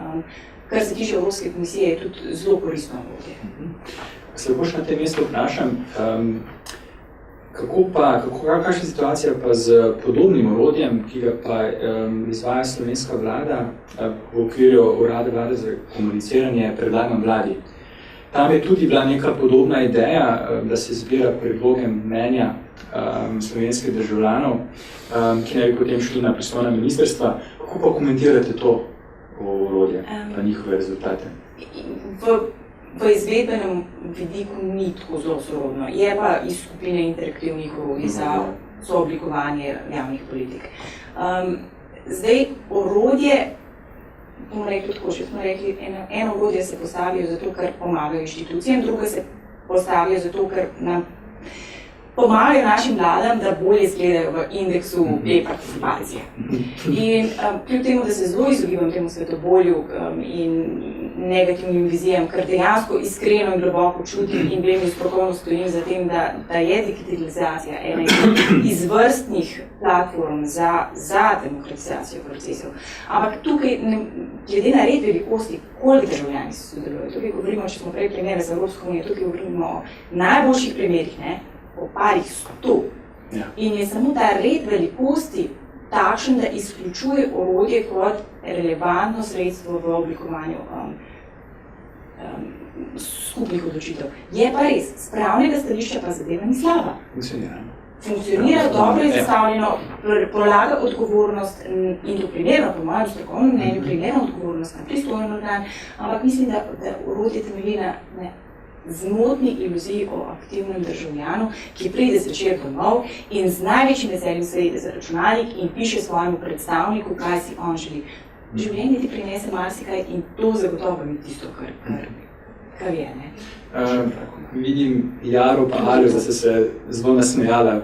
kar se tiče Evropske komisije, je tudi zelo koristno orodje. Se lahko še na tem mestu vprašam, kakšna situacija pa z podobnim orodjem, ki ga pa izvaja slovenska vlada v okviru Urada Vlade za komuniciranje predlagam vladi. Tam je tudi bila neka podobna ideja, da se zbira predloge mnenja slovenskih državljanov, ki naj bi potem šli na pristojna ministrstva. Kako pa komentirate to orodje, pa njihove rezultate? V izvedbenem vidiku ni tako zelo sorodno. Je pa iz skupine interaktivnih orodij za sooblikovanje javnih politik. Zdaj, orodje, bomo rekli tako, če smo rekli, eno orodje se postavijo zato, ker pomagajo inštitucijam, druga se postavijo zato, ker nam pomagajo našim vladam, da bolje izgledajo v indeksu e-participacije. In kljub temu, da se zelo izogibam temu svetobolju in negativnim vizijam, ker dejansko iskreno in globoko čutim in vem in strokovno stojim za tem, da je digitalizacija ena izvrstnih platform za demokratizacijo procesov. Ampak tukaj, glede na red velikosti, koliko državljani se sodelujo, tukaj govorimo, če smo prej primere za Evropsko unijo, tukaj govorimo o najboljših primerih, o parih 100. Ja. In je samo ta red velikosti takšen, da izključuje orodje kot relevantno sredstvo v oblikovanju skupnih odločitev. Je pa res, z pravnega stališča pa zadeva ni slaba. Funkcionira dobro izpostavljeno, prolaga odgovornost in to primerno, po mojem strokovnem mnenju, primerno odgovornost na pristojen organ, ampak mislim, da orodje temelji na zmotni iluziji o aktivnem državljanu, ki pride zvečer domov in z največjim veseljem sede za računalnik in piše svojemu predstavniku, kaj si on želi. Življenje ti prinese marsikaj in to zagotovo ni tisto, kar je. Vidim Jaro pa Aljo, da ste se zelo nasmejala.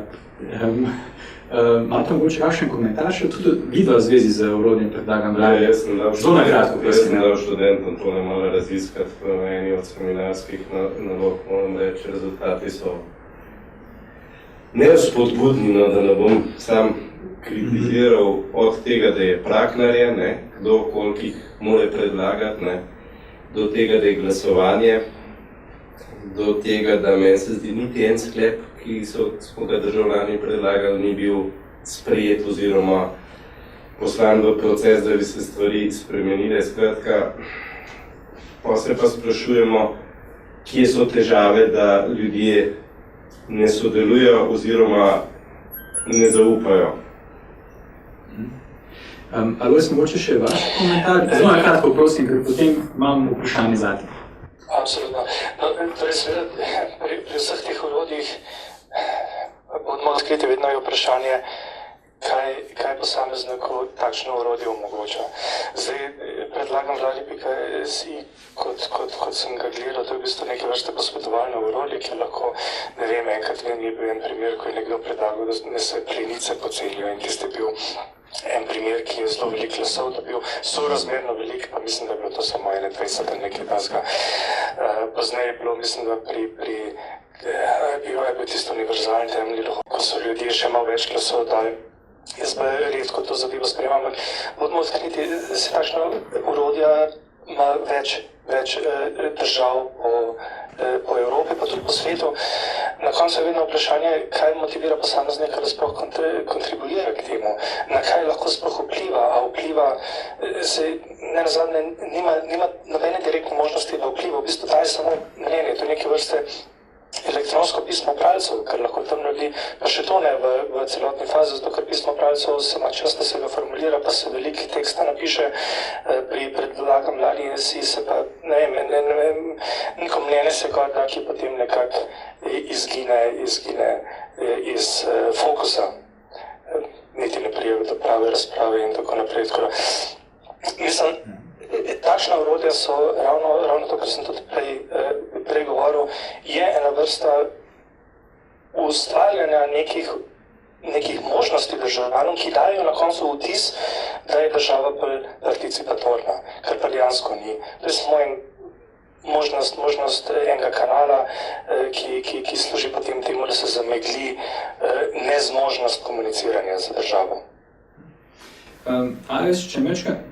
Imate mogoče kakšen komentar, še tudi video v zvezi z orodjem predlagam vlade? Jaz sem dal študentom tole malo raziskati v eni od seminarskih nalog, moram reči, rezultati so nespodbudni, da ne bom sam kritiziral od tega, da je prak narejen, kdo kolikih mora predlagati, do tega, da je glasovanje, do tega, da meni se zdi niti en sklep, ki smo ga državljani predlagali, ni bil sprejet oziroma poslan v proces, da bi se stvari spremenile. Skratka, pa se pa sprašujemo, kje so težave, da ljudje ne sodelujo oziroma ne zaupajo. Alojz, mogoče še vaš komentar? Zelo kratko, prosim, ker potem imam vprašanje zate. Absolutno. Torej, seveda, pri vseh teh orodjih bodimo odkriti, vedno je vprašanje, kaj posamezniku takšno orodje omogoča. Zdaj, predlagam vladi.si, kot sem ga gledal, to je v bistvu neke vrste posvetovalno orodje, ki lahko, ne vem, enkrat je bil en primer, ko je nekdo predlagal, da se plenice pocelijo in tiste bil en primer, ki je zelo veliko glasov dobil, sorazmerno veliko, pa mislim, da je bilo to samo 21 ali nekaj takega. Pozneje je bilo, mislim, da je bil tisto univerzalni temelj, ko so ljudje še malo več glasov dali. Jaz pa redko to zadevo sprejemam, ampak bodimo odkriti, da se takšna orodja ima več držav po Evropi, pa tudi po svetu. Na koncu je vedno vprašanje, kaj motivira posameznika, da sploh kontribuira k temu, na kaj lahko sploh vpliva, a vpliva se nenazadnje nima nobene direktne možnosti, da vpliva, v bistvu daje samo mnenje, to je neke vrste elektronsko pismo bralcev, ker lahko tam naredi, pa še to ne v celotni fazi, zato ker pismo bralcev se ima čas, da se ga formulira, pa se veliki teksta napiše, pri predlagam vladi se pa, ne vem, neko mnenje se kot da, ki potem nekako izgine iz fokusa, niti ne prije do prave razprave in tako naprej. Mislim, takšna orodja so ravno to, kar sem tudi prej govoril, je ena vrsta ustvarjanja nekih možnosti državljanom, ki dajo na koncu vtis, da je država participatorna, kar pa dejansko ni. To je samo možnost enega kanala, ki služi potem temu, da se zamegli nezmožnost komuniciranja z državo. Alojz,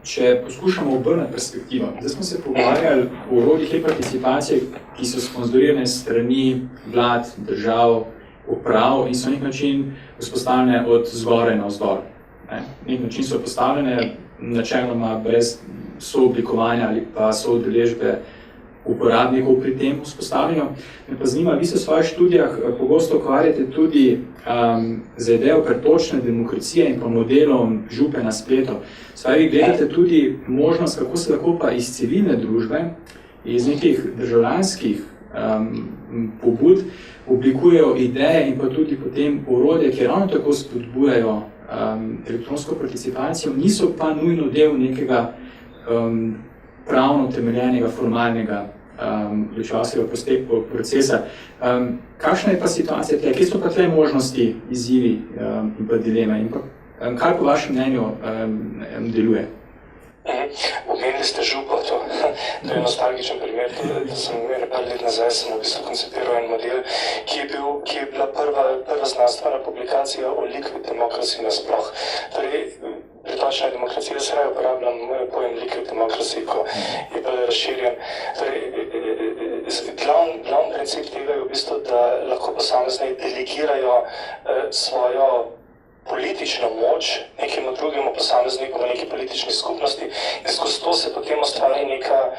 če poskušamo obrniti perspektivo, zdaj smo se pogovarjali o orodjih e-participacije, ki so sponzorirane strani vlad, držav, uprav in so na nek način vzpostavljene od zgoraj na vzdolj. Na nek način so postavljene načeloma brez sooblikovanja ali pa soudeležbe uporabnikov pri tem vzpostavljanju. Me pa zanima, vi se v svojih študijah pogosto ukvarjate tudi z idejo pretočne demokracije in pa modelom župe na spletu. Vi gledate tudi možnost, kako se lahko pa iz civilne družbe, iz nekih državljanskih pobud oblikujejo ideje in pa tudi potem orodje, ki ravno tako spodbujajo elektronsko participacijo, niso pa nujno del nekega pravno temeljenega, formalnega odločevalskega procesa. Kakšna je pa situacija tle? Kje so pa tle možnosti, izzivi in pa dileme? In pa, kaj po vašem mnenju deluje? Omenili ste župo, to je nostalgičen primer, da sem par let nazaj v bistvu koncipiral en model, ki je bila prva znanstvena publikacija o liquid democracy nasploh. Torej, pretočna demokracija, se raje uporabljam pojem liquid democracy, ko je bil razširjen. Torej, glavni princip tega je v bistvu, da lahko posamezni delegirajo svojo politično moč nekemu drugemu posamezniku v neki politični skupnosti in skozi to se potem ustvari neka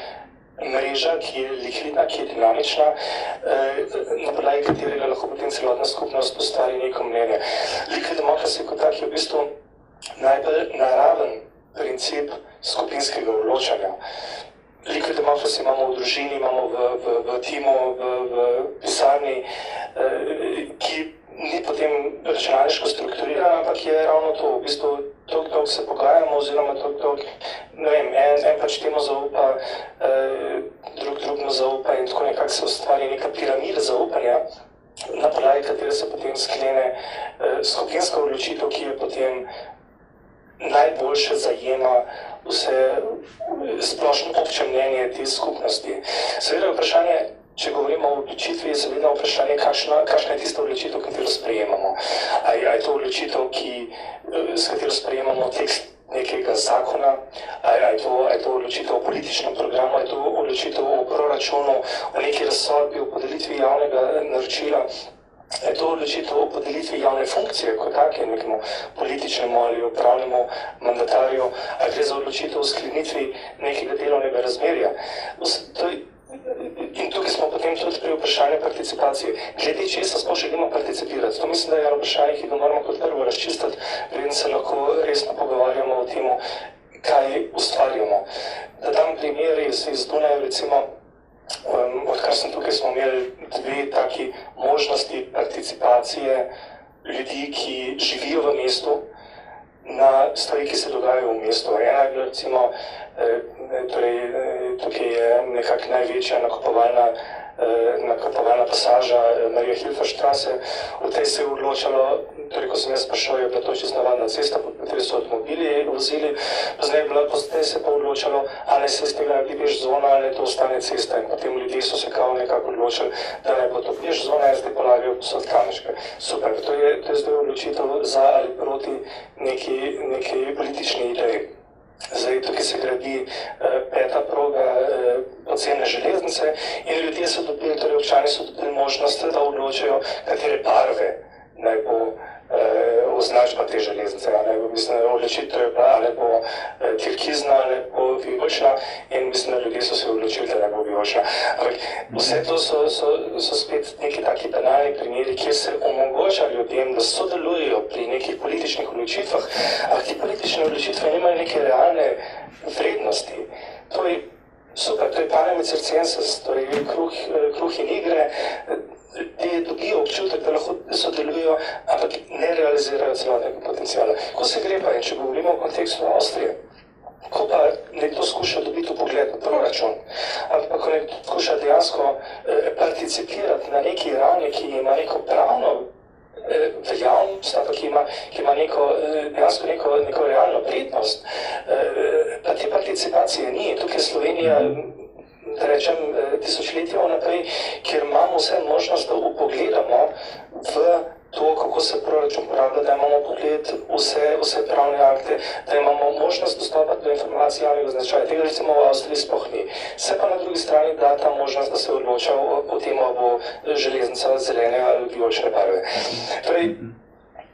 mreža, ki je likvidna, ki je dinamična, na podlagi katerega lahko potem celotna skupnost ustvari neko mnenje. Liquid democracy kot tak je v bistvu najbolj naraven princip skupinskega odločanja. Liquid democracy imamo v družini, imamo v timu, v pisarni, ki ni potem računalniško strukturirana, ampak je ravno to, v bistvu toliko se pogajamo, oziroma toliko, ne vem, en pač temu zaupa, drugemu zaupa in tako nekako se ustvari neka piramida zaupanja, na podlagi katere se potem sklene skupinska odločitev, ki je potem najboljše zajema vse splošno obče mnenje te skupnosti. Seveda je vprašanje, če govorimo o odločitvi, je seveda vprašanje, kakšna je tista odločitev, katero sprejemamo. A je to odločitev, s katero sprejemamo tekst nekega zakona, a je to odločitev o političnem programu, a je to odločitev o proračunu, o neki razsodbi, o podelitvi javnega naročila, je to odločitev o podelitvi javne funkcije kot take nekemu političnemu ali upravnemu mandatarju, a gre za odločitev o sklenitvi nekega delovnega razmerja. In tukaj smo potem tudi pri vprašanju participacije. Glede česa sploh želimo participirati. To mislim, da je vprašanje, ki ga moramo kot prvo razčistiti, preden se lahko resno pogovarjamo o tem, kaj ustvarjamo. Da dam primer iz Dunaja, recimo, odkar sem tukaj, smo imeli dve taki možnosti participacije ljudi, ki živijo v mestu, na stvari, ki se dogajajo v mestu. Ena je bila recimo, tukaj je nekako največja nakupovalna pasaža Marija Hilferstrasse. V tej se je odločalo, torej ko sem jaz prišel, je bila to čisto navadna cesta, po kateri so avtomobili vozili, potem se pa odločalo, ali se iz tega naredi peš zona ali to ostane cesta. In potem ljudje so se kao nekako odločili, da ne bo to peš zona in zdaj polagajo posod kamenčke. Super, to je zdaj odločitev za ali proti neki politični ideji. Zdaj, tukaj se gradi peta proga podzemne železnice in ljudje so dobili, torej občani so dobili možnost, da odločajo, katere barve naj bo označba te železnice. Odločitev je bila, ali bo turkizna, ali bo vijolična in mislim, da ljudje so se odločili, da ne bo vijolična. Ampak vse to so spet neki taki banalni primeri, kjer se omogoča ljudem, da sodelujejo pri nekih političnih odločitvah, ampak ti politične odločitve nimajo neke realne vrednosti. To je super, to je panem circenses, torej kruh in igre, te dobijo občutek, da lahko sodelujejo, ampak ne realizirajo celotnega potencijala. Ko se gre pa, in če govorimo v kontekstu Avstrije, ko pa nekdo skuša dobiti vpogled v proračun, ampak ko nekdo skuša dejansko participirati na neki ravni, ki ima neko pravno veljavnost, ki ima dejansko neko realno vrednost, pa te participacije ni. Tukaj Slovenija, da rečem, tisočletja naprej, kjer imamo vse možnost, da upogledamo v to, kako se proračun porablja, da imamo pogled vse pravne akte, da imamo možnost dostopa do informacij javnega značaja. Tega recimo v Avstriji sploh ni. Se pa na drugi strani da ta možnost, da se odloča o tem, ali bo železnica zelene ali vijolične barve. Torej,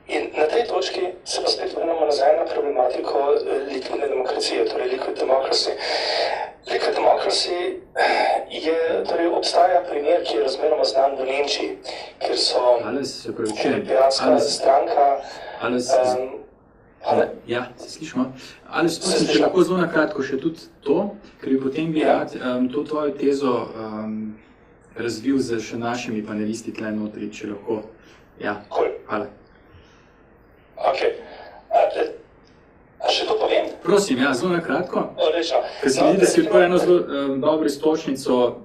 in na tej točki se pa spet vrnemo nazaj na problematiko likvidne demokracije, torej liquid democracy. Liquid democracy torej obstaja primer, ki je razmeroma znan v Nemčiji, kjer so piratska stranka. Ja, se slišimo. Ales, prosim, če lahko zelo na kratko še tudi to, ker bi potem bi rad to tvojo tezo razvil z še našimi panelisti tle notri, če lahko. Ja, hvala. Ok. A še to povem? Prosim, ja, zelo na kratko. Odlično. Ker se vidi, da si odprl eno zelo dobro istočnico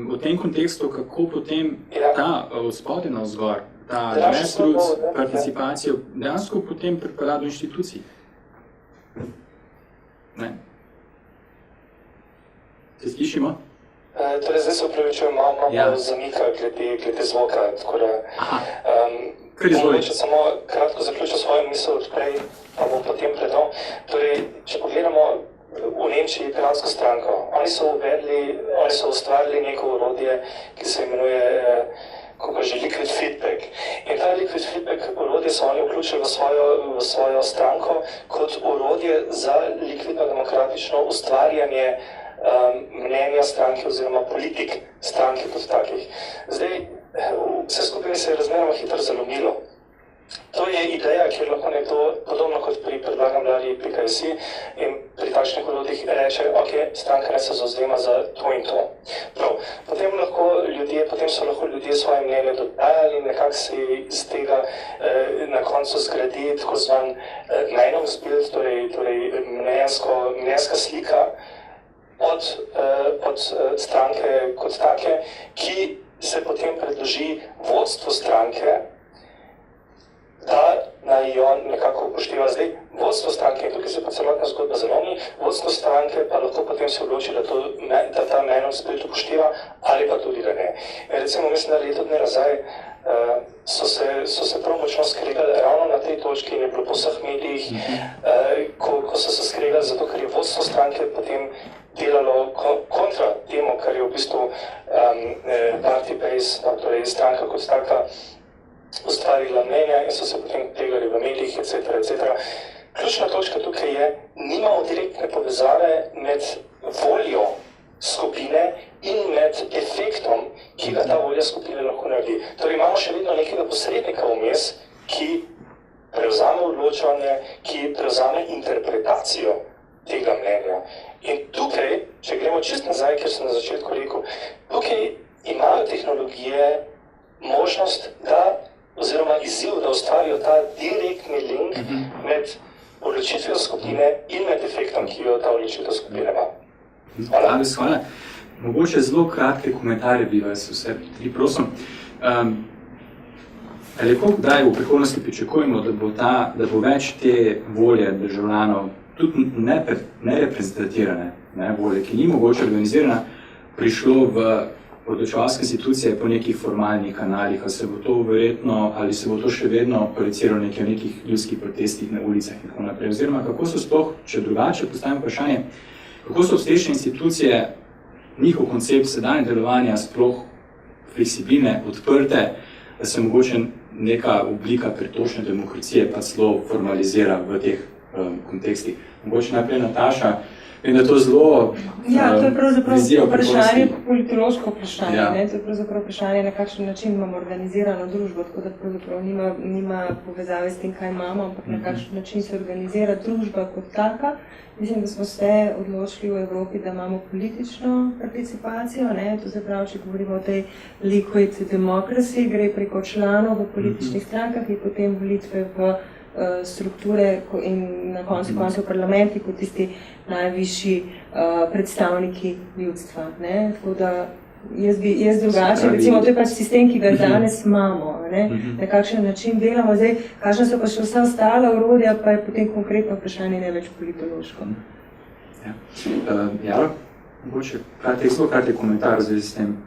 v tem kontekstu, kako potem ta od spodaj navzgor, ta grassroots participacijo dejansko potem pripelja do inštitucij. Ne? Se slišimo? Torej, zdaj se upravičujem, malo zamika glede zvoka, tako da mogoče samo kratko zaključil svojo misel odprej, pa bom potem predal. Torej, če pogledamo v Nemčiji piratsko stranko, oni so ustvarili neko orodje, ki se imenuje kako že liquid feedback. In ta liquid feedback orodje so oni vključili v svojo stranko kot orodje za likvidno demokratično ustvarjanje mnenja stranke oziroma politik stranke kot takih. Zdaj, vse skupaj se je razmeroma hitro zalomilo. To je ideja, kjer lahko nekdo, podobno kot pri predlagam vladi.si in pri takšnih orodjih reče, ok, stranka ne se zavzema za to in to. Prav, potem so lahko ljudje svoje mnenje dodajali, nekako se iz tega na koncu zgradi tako zvan Meinungsbild, torej mnenjska slika od stranke kot take, ki se potem predloži vodstvu stranke, da naj jo nekako upošteva. Zdaj, vodstvo stranke, in tukaj se pa celotna zgodba zalomi, vodstvo stranke pa lahko potem se odloči, da ta Meinungsbild upošteva ali pa tudi da ne. In recimo, mislim, da leto dne nazaj so se prav močno skregali ravno na tej točki in je bilo po vseh medijih, ko so se skregali, zato ker je vodstvo stranke potem delalo kontra temu, kar je v bistvu party base, torej stranka kot taka, ustvarila mnenja in so se potem tegali v medijih, etc. Ključna točka tukaj je, nimamo direktne povezave med voljo skupine in med efektom, ki ga ta volja skupine lahko naredi. Torej imamo še vedno nekega posrednika vmes, ki prevzame odločanje, ki prevzame interpretacijo tega mnenja. In tukaj, če gremo čist nazaj, ker sem na začetku rekel, tukaj imajo tehnologije možnost, oziroma izziv, da ustvarijo ta direktni link med odločitvijo skupine in med efektom, ki jo ta odločitev skupine ima. Hvala. Mogoče zelo kratke komentarje bi vas vse tudi prosim. Ali kdaj v prihodnosti pričakujemo, da bo več te volje državljanov, tudi nereprezentatirane volje, ki ni mogoče organizirana, prišlo v odločevalske institucije po nekih formalnih kanalih, ali se bo to še vedno projiciralo v nekih ljudskih protestih na ulicah in tako naprej. Oziroma, kako so sploh, če drugače postavim vprašanje, kako so obstoječe institucije, njihov koncept sedanje delovanja sploh fleksibilne, odprte, da se mogoče neka oblika pretočne demokracije pa celo formalizira v teh kontekstih. Mogoče najprej Nataša, vem, da je to zelo to je pravzaprav vprašanje, politološko vprašanje. To je pravzaprav vprašanje, na kakšen način imamo organizirano družbo, tako da pravzaprav nima povezave s tem, kaj imamo, ampak na kakšen način se organizira družba kot taka. Mislim, da smo se odločili v Evropi, da imamo politično participacijo, to se pravi, če govorimo o tej liquid democracy, gre preko članov v političnih strankah in potem volitve v strukture in na koncu parlamenti kot tisti najvišji predstavniki ljudstva. Tako da jaz drugače, recimo, to je pač sistem, ki ga danes imamo, na kakšen način delamo. Zdaj, kakšne so pa še vsa ostala orodja, pa je potem konkretno vprašanje ne več politološko. Jaro, mogoče zelo kratek komentar v zvezi s tem.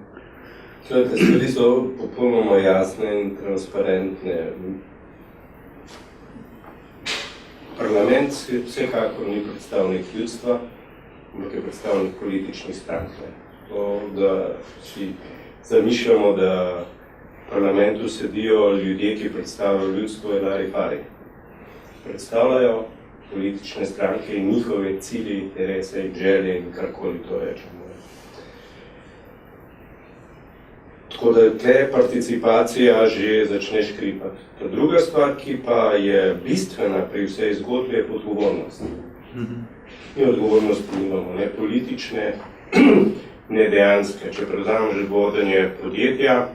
Stvari so popolnoma jasne in transparentne. Parlament vsekakor ni predstavnik ljudstva, ampak je predstavnik političnih strank. To, da si zamišljamo, da v parlamentu sedijo ljudje, ki predstavljajo ljudstvo, je larifari. Predstavljajo politične stranke in njihove cilje, interese in želje in karkoli to rečemo. Tako da tle participacija že začne škripati. Ta druga stvar, ki pa je bistvena pri vsej zgodbi, je odgovornost. Mi odgovornosti nimamo, ne politične, ne dejanske. Če prevzameš vodenje podjetja,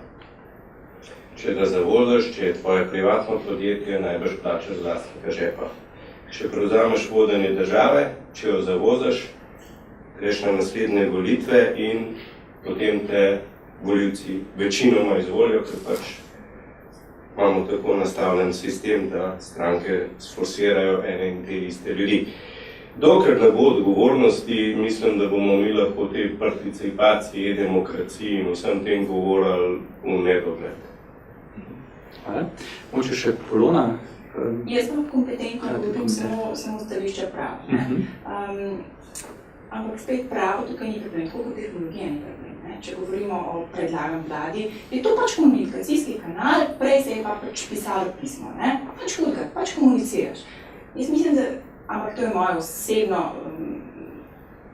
če ga zavodiš, če je tvoje privatno podjetje, najbrž plačaš z lastnega žepa. Če prevzameš vodenje države, če jo zavozaš, greš na naslednje volitve in potem te volivci večinoma izvolijo, ker pač imamo tako nastavljen sistem, da stranke sforsirajo ene in te iste ljudi. Dokler ne bo odgovornosti, mislim, da bomo mi lahko o tej participaciji, demokraciji in vsem tem govorili v nedogled. Hvala. Moče še Polona? Jaz sem kompetentna, govorim samo stališča prava. Ampak spet pravo tukaj ni problem, tako kot tehnologija ni problem. Če govorimo o predlagam vladi, je to pač komunikacijski kanal, prej se je pa pač pisalo pismo. Pač hudkrat, pač komuniciraš. Jaz mislim, da, ampak to je moje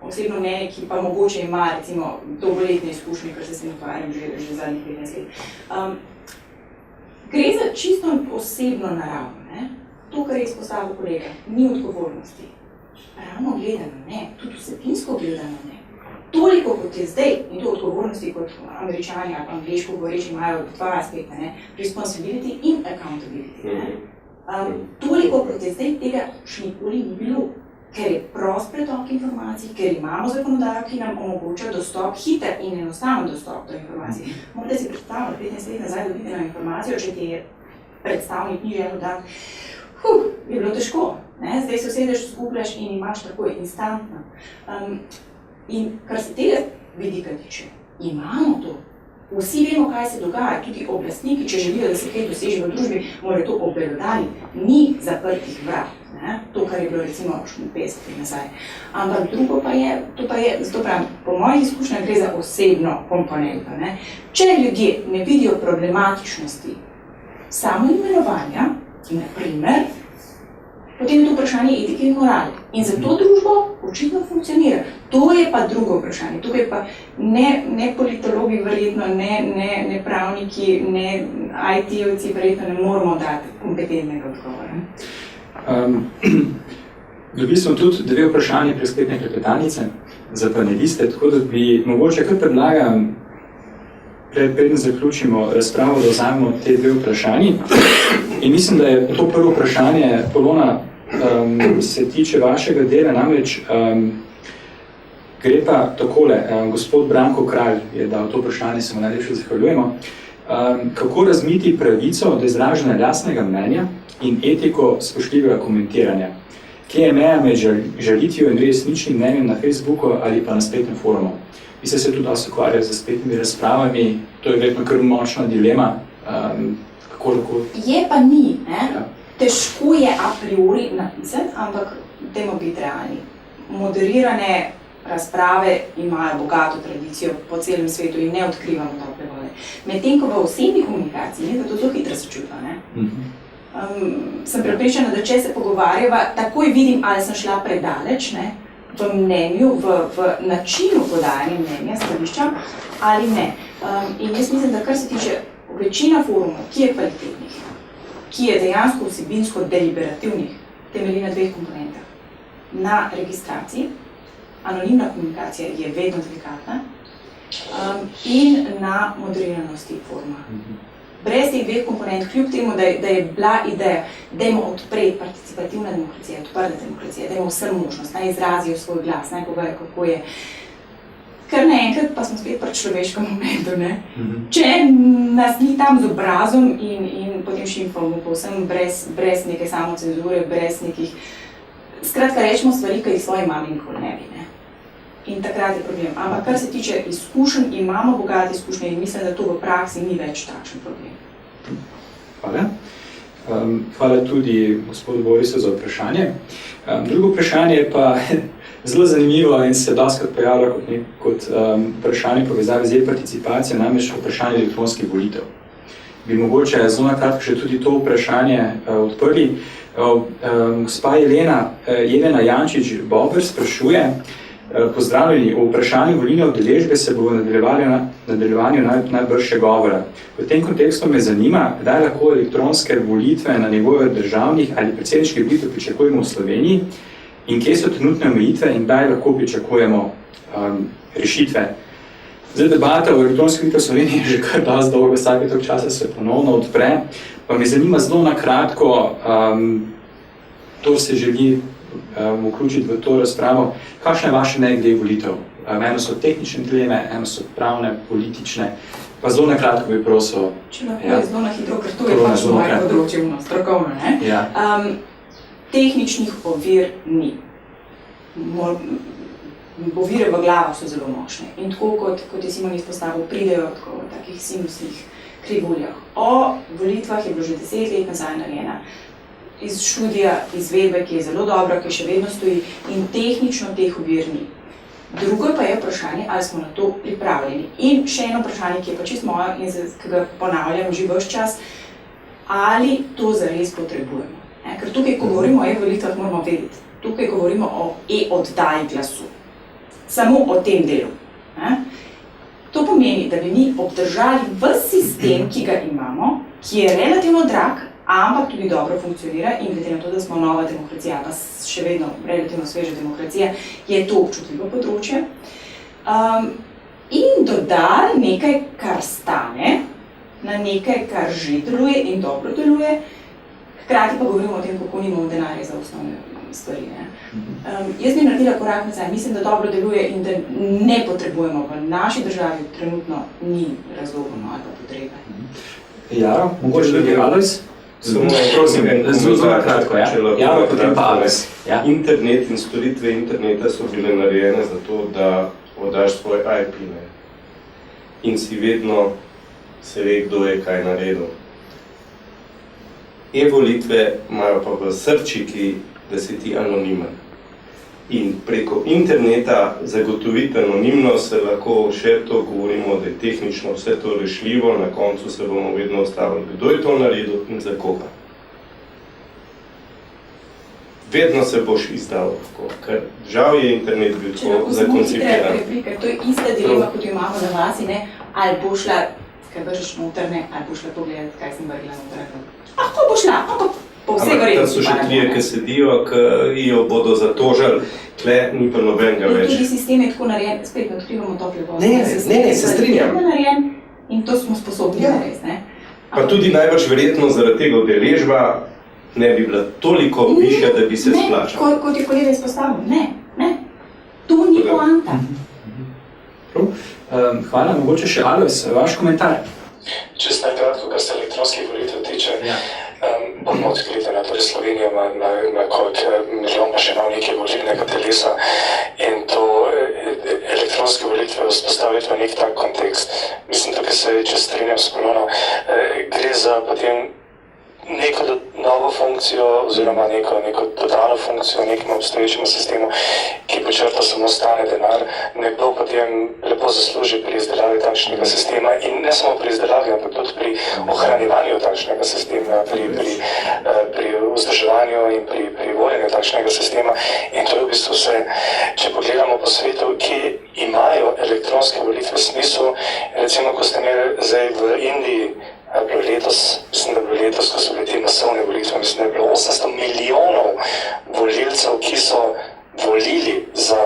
osebno mnenje, ki pa mogoče ima recimo dolgoletne izkušnje, ker se s tem ukvarjam že zadnjih 15 let. Gre za čisto osebno naravo. To, kar je izpostavil kolega, ni odgovornosti. Ravno gledano ne, tudi vsebinsko gledano ne. Toliko kot je zdaj, in to odgovornosti kot Američani ali angliško govoreči imajo dva aspekta, responsibility in accountability. Toliko kot je zdaj, tega še nikoli ni bilo, ker je prost pretok informacij, ker imamo zakonodajo, ki nam omogoča dostop, hiter in enostaven dostop do informacij. Morate si predstavljati, 15 let nazaj dobiti na informacijo, če ti je predstavnik ni želel dati, je bilo težko. Zdaj se usedeš, zgubljaš in imaš takoj instantno. In kar se tega vidika tiče, imamo to. Vsi vemo, kaj se dogaja, tudi oblastniki, če želijo, da se kaj doseže v družbi, morajo to obelodati. Ni zaprtih vrat, to, kar je bilo recimo 50 let nazaj. Ampak drugo pa je, zato pravim, po mojih izkušnjah gre za osebno komponento. Če ljudje ne vidijo problematičnosti samoimenovanja, na primer, potem je to vprašanje etike in morale. In za to družbo očitno funkcionira. To je pa drugo vprašanje. Tukaj pa ne politologi verjetno, ne pravniki, ne IT-ovci verjetno ne moramo dati kompetentnega odgovora. Dobili smo tudi 2 vprašanje prek spletne klepetalnice za paneliste, tako da bi mogoče kar predlagam, preden zaključimo razpravo, da vzamemo te 2 vprašanji. In mislim, da je to prvo vprašanje, Polona, se tiče vašega dela, namreč gre pa takole, gospod Branko Kralj je dal to vprašanje, se mu najlepše zahvaljujemo. Kako razmiti pravico do izražanja jasnega mnenja in etiko spoštljivega komentiranja? Kje je meja med žalitvijo in resničnim mnenjem na Facebooku ali pa na spletnem forumu? Vi ste se tudi ukvarjali z spletnimi razpravami, to je verjetno kar močna dilema. Kako lahko? Je pa ni, Težko je a priori napisati, ampak dajmo biti realni. Moderirane razprave imajo bogato tradicijo po celem svetu in ne odkrivamo tople vode. Medtem ko v osebni komunikaciji je to zelo hitro se čuti. Sem prepričana, da če se pogovarjava, takoj vidim, ali sem šla predaleč, v mnenju, v načinu podajanja mnenja, stališča, ali ne. In jaz mislim, da kar se tiče večina forumov, ki je kvalitetnih, ki je dejansko vsebinsko deliberativnih, temelji na 2 komponentah. Na registraciji, anonimna komunikacija je vedno delikatna, in na moderiranosti foruma. Brez teh 2 komponent, kljub temu, da je bila ideja, dajmo odpreti participativna demokracija, odprta demokracija, dajmo vsem možnost, naj izrazijo svoj glas, naj povejo, kako je. Ker naenkrat pa smo spet pri človeškem momentu. Če nas ni tam z obrazom in potem šimfamo povsem brez neke samocenzure, brez nekih... Skratka, rečemo stvari, ki jih svoji mami nikoli ne bi. In takrat je problem. Ampak kar se tiče izkušenj, imamo bogate izkušnje in mislim, da to v praksi ni več takšen problem. Hvala. Hvala tudi gospodu Borisu za vprašanje. Drugo vprašanje je pa zelo zanimivo in se dostakrat pojavlja kot vprašanje povezave z e-participacijo, namreč vprašanje elektronskih volitev. Bi mogoče zelo nakratko še tudi to vprašanje odprli. Gospa Jelena Jančič-Bober sprašuje, pozdravljeni, o vprašanju volilne udeležbe se bo v nadaljevanju najbrž še govora. V tem kontekstu me zanima, kdaj lahko elektronske volitve na nivoju državnih ali predsedniških volitev pričakujemo v Sloveniji in kje so trenutne omejitve in kdaj lahko pričakujemo rešitve. Zdaj, debata o elektronskih volitev v Sloveniji je že kar dosti dolgo, vsake toliko časa se ponovno odpre, pa me zanima zelo na kratko, to se želi vključiti v to razpravo. Kakšno je vaše mnenje glede volitev? Eno so tehnične dileme, eno so pravne, politične. Pa zelo na kratko bi prosil. Če lahko je zelo na hitro, ker to je pač moje področje, strokovno, ne? Ja. Tehničnih ovir ni. Ovire v glavo so zelo močne. In tako, kot je Simon izpostavil, pridejo v takih sinusnih krivuljah. O volitvah je bilo že 10 let nazaj narejena iz študija izvedbe, ki je zelo dobra, ki še vedno stoji in tehnično teh ovir ni. Drugo pa je vprašanje, ali smo na to pripravljeni. In še eno vprašanje, ki je pa čisto moje in ki ga ponavljam že ves čas, ali to zares potrebujemo. Ker tukaj, ko govorimo o e-volitvah, moramo vedeti, tukaj govorimo o e-oddaji glasu. Samo o tem delu. To pomeni, da bi mi obdržali ves sistem, ki ga imamo, ki je relativno drag, ampak tudi dobro funkcionira in glede na to, da smo nova demokracija, pa še vedno relativno sveža demokracija, je to občutljivo področje. In dodali nekaj, kar stane, na nekaj, kar že deluje in dobro deluje, hkrati pa govorimo o tem, kako nimamo denarja za osnovne stvari. Jaz bi naredila korak nazaj, mislim, da dobro deluje in da ne potrebujemo v naši državi trenutno ni razlogov ali pa potrebe. Jaro, mogoče da bi Alojz? Prosim, zelo kratko, ja. Jaro, potem pa Alojz. Internet in storitve interneta so bile narejene za to, da oddaš svoj IP, ne. In si vedno se ve, kdo je kaj naredil. E-volitve imajo pa v srčiki, da si ti anonimen. In preko interneta zagotoviti anonimnost, se lahko še to govorimo, da je tehnično vse to rešljivo, na koncu se bomo vedno ostavili, kdo je to naredil in za koga. Vedno se boš izdal lahko, ker žal je internet bil tako zakoncipiran. To je ista dilema, kot jo imamo na vasi, ne? Ali bo šla, kaj bržeš noter, ne? Ali bo šla pogledati, kaj sem barila noter. Lahko bo šla, ampak po vsega redu. Tam so še trije, ki sedijo, ki jo bodo zatožili, tle ni pa nobenega več. Tudi sistem je tako narejen, spet ne odkrivamo tople vode. Ne, se strinjam. In to smo sposobni narediti, ne? Pa tudi najbrž verjetno zaradi tega udeležba ne bi bila toliko višja, da bi se splačala. Ne, kot je kolega izpostavil, ne. To ni poanta. Hvala, mogoče še Alojz, vaš komentar. Čisto najkratko, kar se elektronskih volitev tiče, bomo odkriti, torej Slovenija ima koliko milijon pa še nekaj volilnega telesa in to elektronske volitve vzpostaviti v nek tak kontekst. Mislim, tukaj se, če strinjam s Polono, gre za potem neko novo funkcijo oziroma neko dodano funkcijo nekim obstoječemu sistemu, ki počrta samo stane denar, nekdo potem lepo zasluži pri izdelavi takšnega sistema in ne samo pri izdelavi, ampak tudi pri ohranjevanju takšnega sistema, pri vzdrževanju in pri voljenju takšnega sistema. In to je v bistvu vse. Če pogledamo po svetu, ki imajo elektronske volitve smisel, recimo, ko ste imeli zdaj v Indiji, mislim, da je bilo letos, ko so bile te masovne volitve, mislim, da je bilo 800 milijonov volilcev, ki so volili za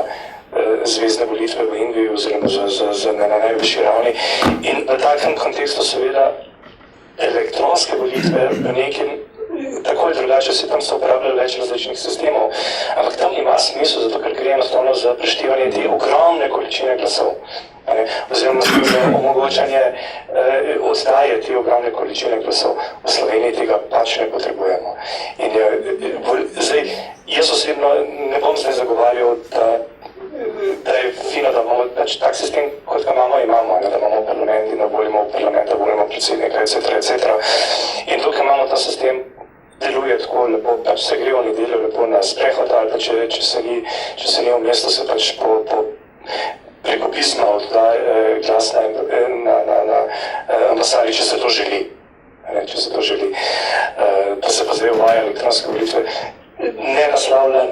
zvezdne volitve v Indiji oziroma na najvišji ravni. In v takem kontekstu seveda elektronske volitve v nekem tako ali drugače se tam so uporabljali več različnih sistemov, ampak tam ima smisel, zato ker gre enostavno za preštevanje te ogromne količine glasov. Oziroma za omogočanje oddaje te ogromne količine glasov. V Sloveniji tega pač ne potrebujemo. In zdaj, jaz osebno ne bom zdaj zagovarjal, da je fino, da imamo pač tak sistem, kot ga imamo, da imamo parlament in da volimo v parlament, da volimo predsednika, etc. In tukaj imamo ta sistem, deluje tako lepo, pač se gre, oni delajo lepo na sprehod, ali pa če se ni v mestu, se pač preko pisma odda glas na ambasadi, če se to želi. Da se pa zdaj uvaja elektronske volitve, ne naslavlja,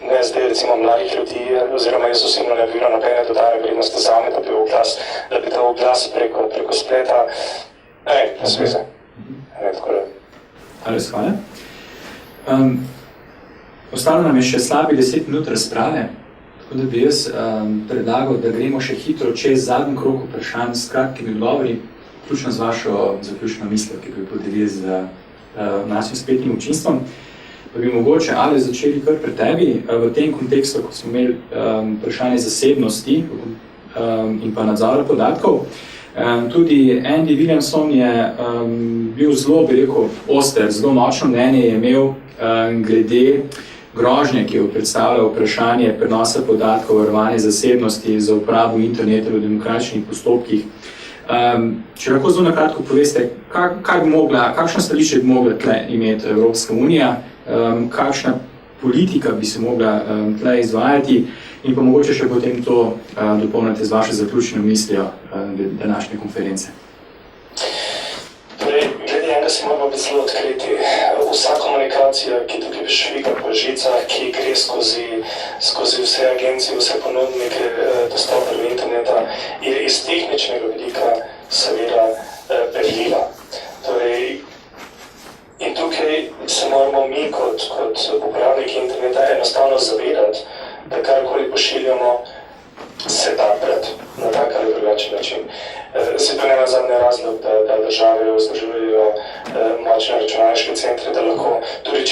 ne zdaj recimo mladih ljudi, oziroma jaz osebno ne vidim nobene dodane vrednosti zame, da bi ta oglas preko spleta, ne sveze. Alojz, hvala. Ostalo nam je še slabi 10 minut razprave, tako da bi jaz predlagal, da gremo še hitro čez zadnji krog vprašanj s kratkimi odgovori, vključno z vašo zaključno mislijo, ki bi podelili z našim spletnim občinstvom. Pa bi mogoče, Ali, začeli kar pri tebi v tem kontekstu, ko smo imeli vprašanje zasebnosti in pa nadzora podatkov. Tudi Andy Williamson je bil zelo, bi rekel, oster, zelo močno mnenje je imel glede grožnje, ki jo predstavlja vprašanje prenosa podatkov, varovanja zasebnosti za uporabo interneta v demokratičnih postopkih. Če lahko zelo nakratko poveste, kakšna stališče bi mogla tle imeti Evropska unija, kakšna politika bi se mogla tle izvajati in pa mogoče še potem to dopolnite z vašo zaključno mislijo današnje konference. Glede enega si moramo biti zelo odkriti. Vsa komunikacija, ki tukaj šviga po žicah, ki gre skozi vse agencije, vse ponudnike dostopa do interneta, je iz tehničnega vidika seveda berljiva. Torej, in tukaj se moramo mi kot uporabniki interneta enostavno zavedati, da karkoli pošiljamo, se da brati na tak ali drugačen način. Se to nema zadnji razlog, da države vzdržujejo močne računalniške centre, da lahko, tudi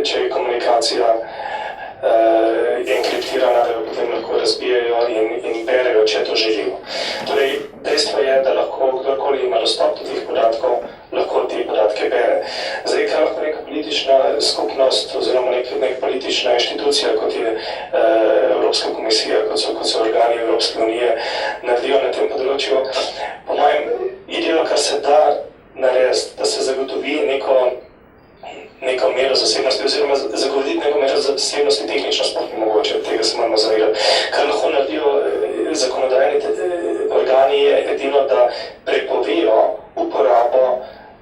če je komunikacija enkriptirana, da jo potem lahko razbijajo in berejo, če to želijo. Torej, dejstvo je, da lahko kdorkoli ima dostop do teh podatkov, lahko te podatke bere. Zdaj, kaj lahko neka politična skupnost oziroma neka politična inštitucija, kot je Evropska komisija, kot so organi Evropske unije, naredijo na tem področju, po mojem idejo, kar se da narediti, da se zagotovi neko mero zasebnosti oziroma zagotoviti neko mero zasebnosti tehnično sploh ni mogoče, tega se moramo zavedati. Kar lahko naredijo zakonodajni organi je edino, da prepovejo uporabo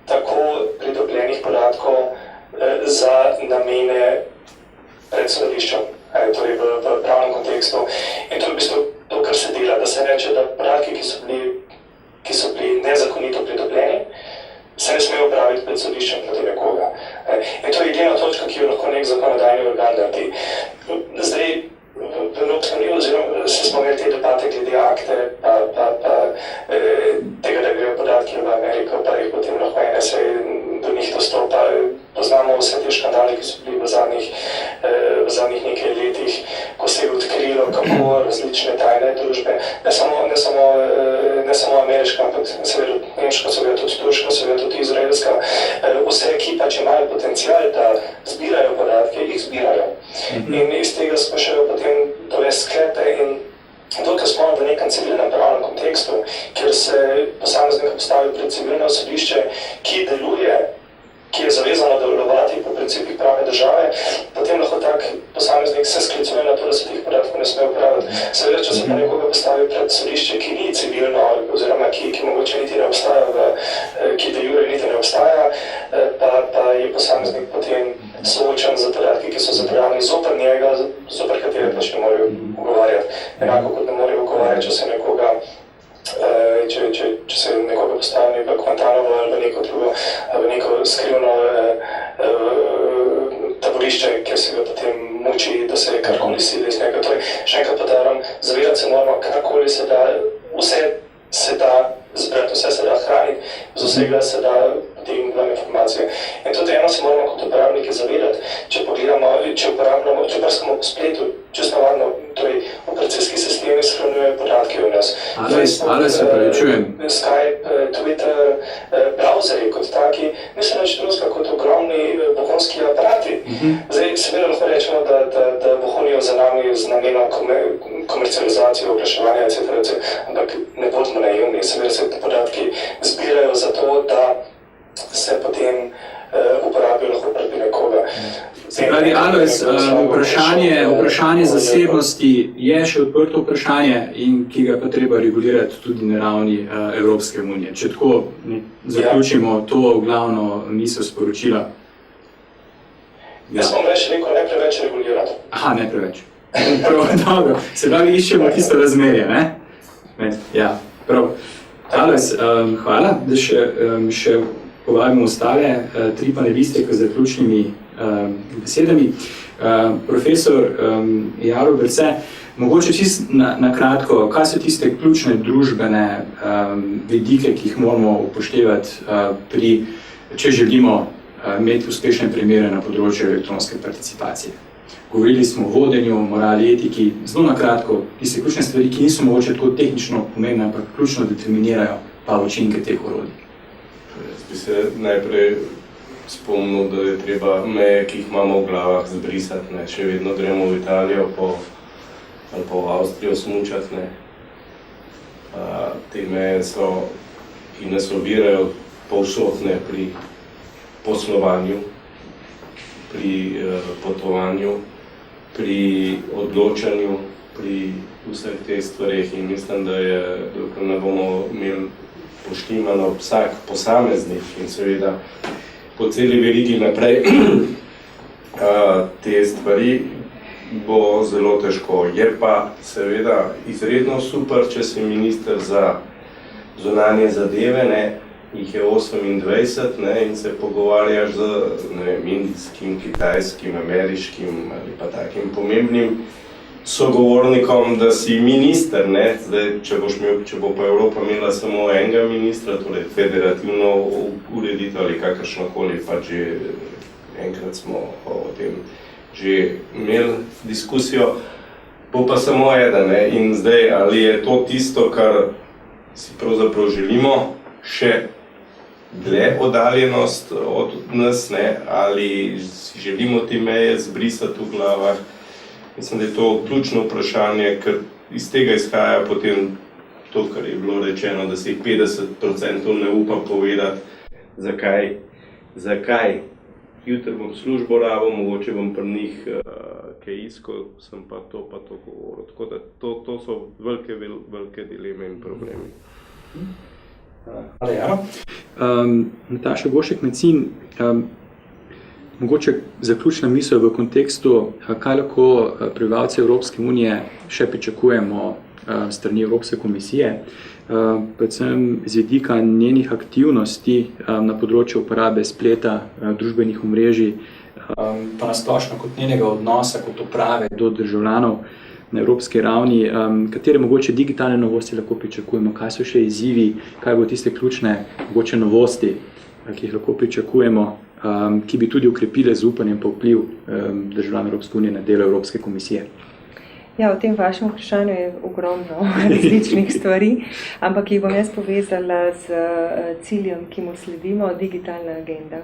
tako pridobljenih podatkov za namene pred sodiščem, torej v pravnem kontekstu. In to je v bistvu to, kar se dela, da se reče, da podatki, ki so bili nezakonito pridobljeni, se ne smejo upraviti pred sodiščem proti nekoga. In to je edina točka, ki jo lahko nek zakonodajni organ naredi. Zdaj, v Evropski uniji, oziroma se smo imeli te debate glede akte, pa tega, da grejo podatki v Ameriko, pa jih potem lahko NSA do njih dostopa. Poznamo vse te škandale, ki so bili v zadnjih nekaj letih, ko se je odkrilo, kako različne tajne družbe, ne samo ameriška, ampak seveda nemška, seveda tudi turška, seveda tudi izraelska, vse ekipa, če imajo potencial, da zbirajo podatke, jih zbirajo. In iz tega sprašujejo potem dovesti sklepe in dokaj smo v nekem civilnem pravnem kontekstu, kjer se posameznik postavi pred civilno sodišče, ki je zavezano delovati po principih pravne države, potem lahko tak posameznik se sklicuje na to, da se teh podatkov ne sme uporabiti. Seveda, če se pa nekoga postavi pred sodišče, ki ni civilno, oziroma ki mogoče niti ne obstaja, ki de jure niti ne obstaja, pa je posameznik potem soočen z podatki, ki so zapravljeni zoper njega, zoper katere pač ne morejo ugovarjati. Enako kot ne morejo ugovarjati, če se nekoga če se nekoga postavi v Guantánamo ali v neko drugo, v neko skrivno taborišče, kjer se ga potem muči, da se karkoli sili iz njega. Torej, še enkrat podarim, zavedati se moramo, karkoli se da, vse se da zbrati, vse se da hraniti, z vsega se da potem vam informacije. In tudi eno se moramo kot uporabniki zavedati, če uporabljamo, če prskamo po spletu, čisto navadno, torej operacijski sistemi shranjujejo podatke o nas. Ali se pravičujem? Skype, Twitter, browseri kot taki, niso nič drugega kot ogromni vohunski aparati. Zdaj, seveda lahko rečemo, da vohunijo za nami z namenom komercializacije, oglaševanja, etc., ampak ne bodimo naivni, seveda se te podatki zbirajo za to, da se potem uporabijo lahko proti nekoga. Se pravi, Alojz, vprašanje zasebnosti je še odprto vprašanje in ki ga pa treba regulirati tudi na ravni Evropske unije. Če tako zaključimo to glavno misel sporočila. Jaz bom rekel, ne preveč regulirati. Aha, ne preveč. Prav, dobro. Se pravi, iščemo tisto razmerje, ne? Ja, prav. Alojz, hvala, da še povabimo ostale tri paneliste k zaključnimi besedami. Profesor Jaro Berce, mogoče čisto na kratko, kaj so tiste ključne družbene vidike, ki jih moramo upoštevati če želimo imeti uspešne primere na področju elektronske participacije. Govorili smo o vodenju, morali, etiki, zelo na kratko, tiste ključne stvari, ki niso mogoče tako tehnično pomembne, ampak ključno determinirajo pa učinke teh orodij. Jaz bi se najprej spomnil, da je treba meje, ki jih imamo v glavah, zbrisati. Ne. Še vedno gremo v Italijo ali pa v Avstrijo smučati. Ne. Te meje so, ki nas ovirajo povsod, ne, pri poslovanju, pri potovanju, pri odločanju, pri vseh teh stvareh in mislim, da je, dokler ne bomo imeli poštimano vsak posameznik in seveda po celi verigi naprej te stvari bo zelo težko. Je pa seveda izredno super, če si minister za zunanje zadeve, ne, jih je 28, ne, in se pogovarjaš z indijskim, kitajskim, ameriškim ali pa takim pomembnim sogovornikom, da si minister, ne. Zdaj, če bo pa Evropa imela samo enega ministra, torej federativno ureditev ali kakršnokoli, pa že enkrat smo o tem že imeli diskusijo, bo pa samo eden, ne. In zdaj, ali je to tisto, kar si pravzaprav želimo, še dlje oddaljenost od nas, ne, ali si želimo te meje zbrisati v glavah. Mislim, da je to ključno vprašanje, ker iz tega izhaja potem to, kar je bilo rečeno, da se jih 50% ne upa povedati, zakaj. Jutri bom službo rabil, mogoče bom pri njih kaj iskal, sem pa to govoril. Tako da to so velike dileme in problemi. Hvala, Jaro. Nataša Gošek-Mecin, mogoče zaključna misel v kontekstu, kaj lahko prebivalci Evropske unije še pričakujemo strani Evropske komisije, predvsem z vidika njenih aktivnosti na področju uporabe spleta, družbenih omrežij, pa nasplošno kot njenega odnosa, kot uprave do državljanov na evropski ravni, katere mogoče digitalne novosti lahko pričakujemo, kaj so še izzivi, kaj bo tiste ključne mogoče novosti, ki jih lahko pričakujemo, ki bi tudi ukrepile zaupanje pa vpliv državljanov Evropske unije na delo Evropske komisije. Ja, v tem vašem vprašanju je ogromno različnih stvari, ampak jih bom jaz povezala z ciljem, ki mu sledimo, digitalna agenda.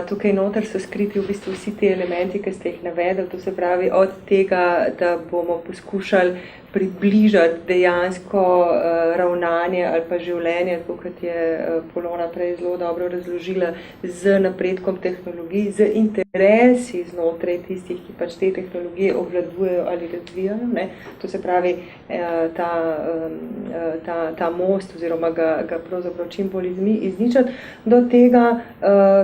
Tukaj noter so skriti v bistvu vsi ti elementi, ki ste jih navedli, to se pravi od tega, da bomo poskušali približati dejansko ravnanje ali pa življenje, tako kot je Polona prej zelo dobro razložila, z napredkom tehnologij, z interesi znotraj tistih, ki pač te tehnologije obvladujejo ali razvijajo. Ne? To se pravi ta most oziroma ga pravzaprav čim bolj izničati, do tega,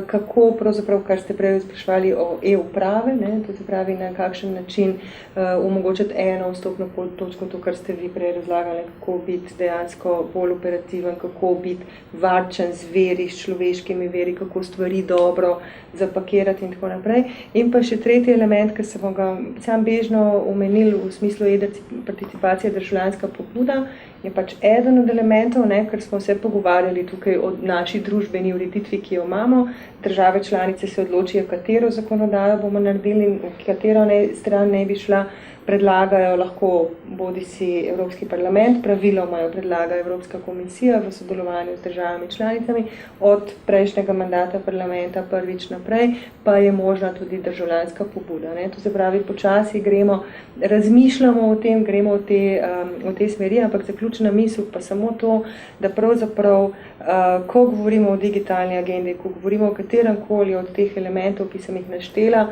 kako pravzaprav, kar ste prej spraševali o e-uprave, to se pravi na kakšen način omogočiti eno vstopno točko, to, kar ste vi prej razlagali, kako biti dejansko bolj operativen, kako biti varčen z veri, s človeškimi veri, kako stvari dobro zapakirati in tako naprej. In pa še tretji element, ki smo ga sam bežno omenili v smislu participacije državljanska pobuda, je pač eden od elementov, ker smo se pogovarjali tukaj o naši družbeni ureditvi, ki jo imamo. Države članice se odločijo, katero zakonodajo bomo naredili in v katero stran ne bi šla, predlagajo lahko bodisi Evropski parlament, praviloma jo predlaga Evropska komisija v sodelovanju z državami članicami, od prejšnjega mandata parlamenta prvič naprej, pa je možna tudi državljanska pobuda. To se pravi, počasi razmišljamo o tem, gremo v te smeri, ampak zaključna misel pa samo to, da pravzaprav, ko govorimo o digitalni agendi, ko govorimo o kateremkoli od teh elementov, ki sem jih naštela,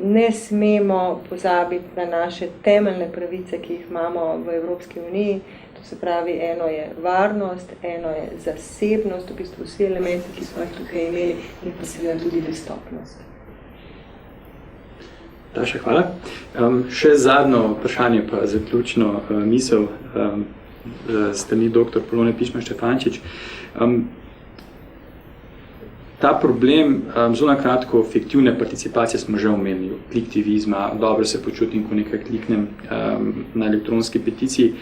ne smemo pozabiti na naše temeljne pravice, ki jih imamo v Evropski uniji. To se pravi, eno je varnost, eno je zasebnost, v bistvu vsi elementi, ki smo jih tukaj imeli, in pa seveda tudi dostopnost. Taša, hvala. Še zadnjo vprašanje, pa zaključno misel strani dr. Polone Pičman-Štefančič. Ta problem, zelo na kratko, fiktivne participacije smo že omenili, kliktivizma, dobro se počutim, ko nekaj kliknem na elektronski peticiji.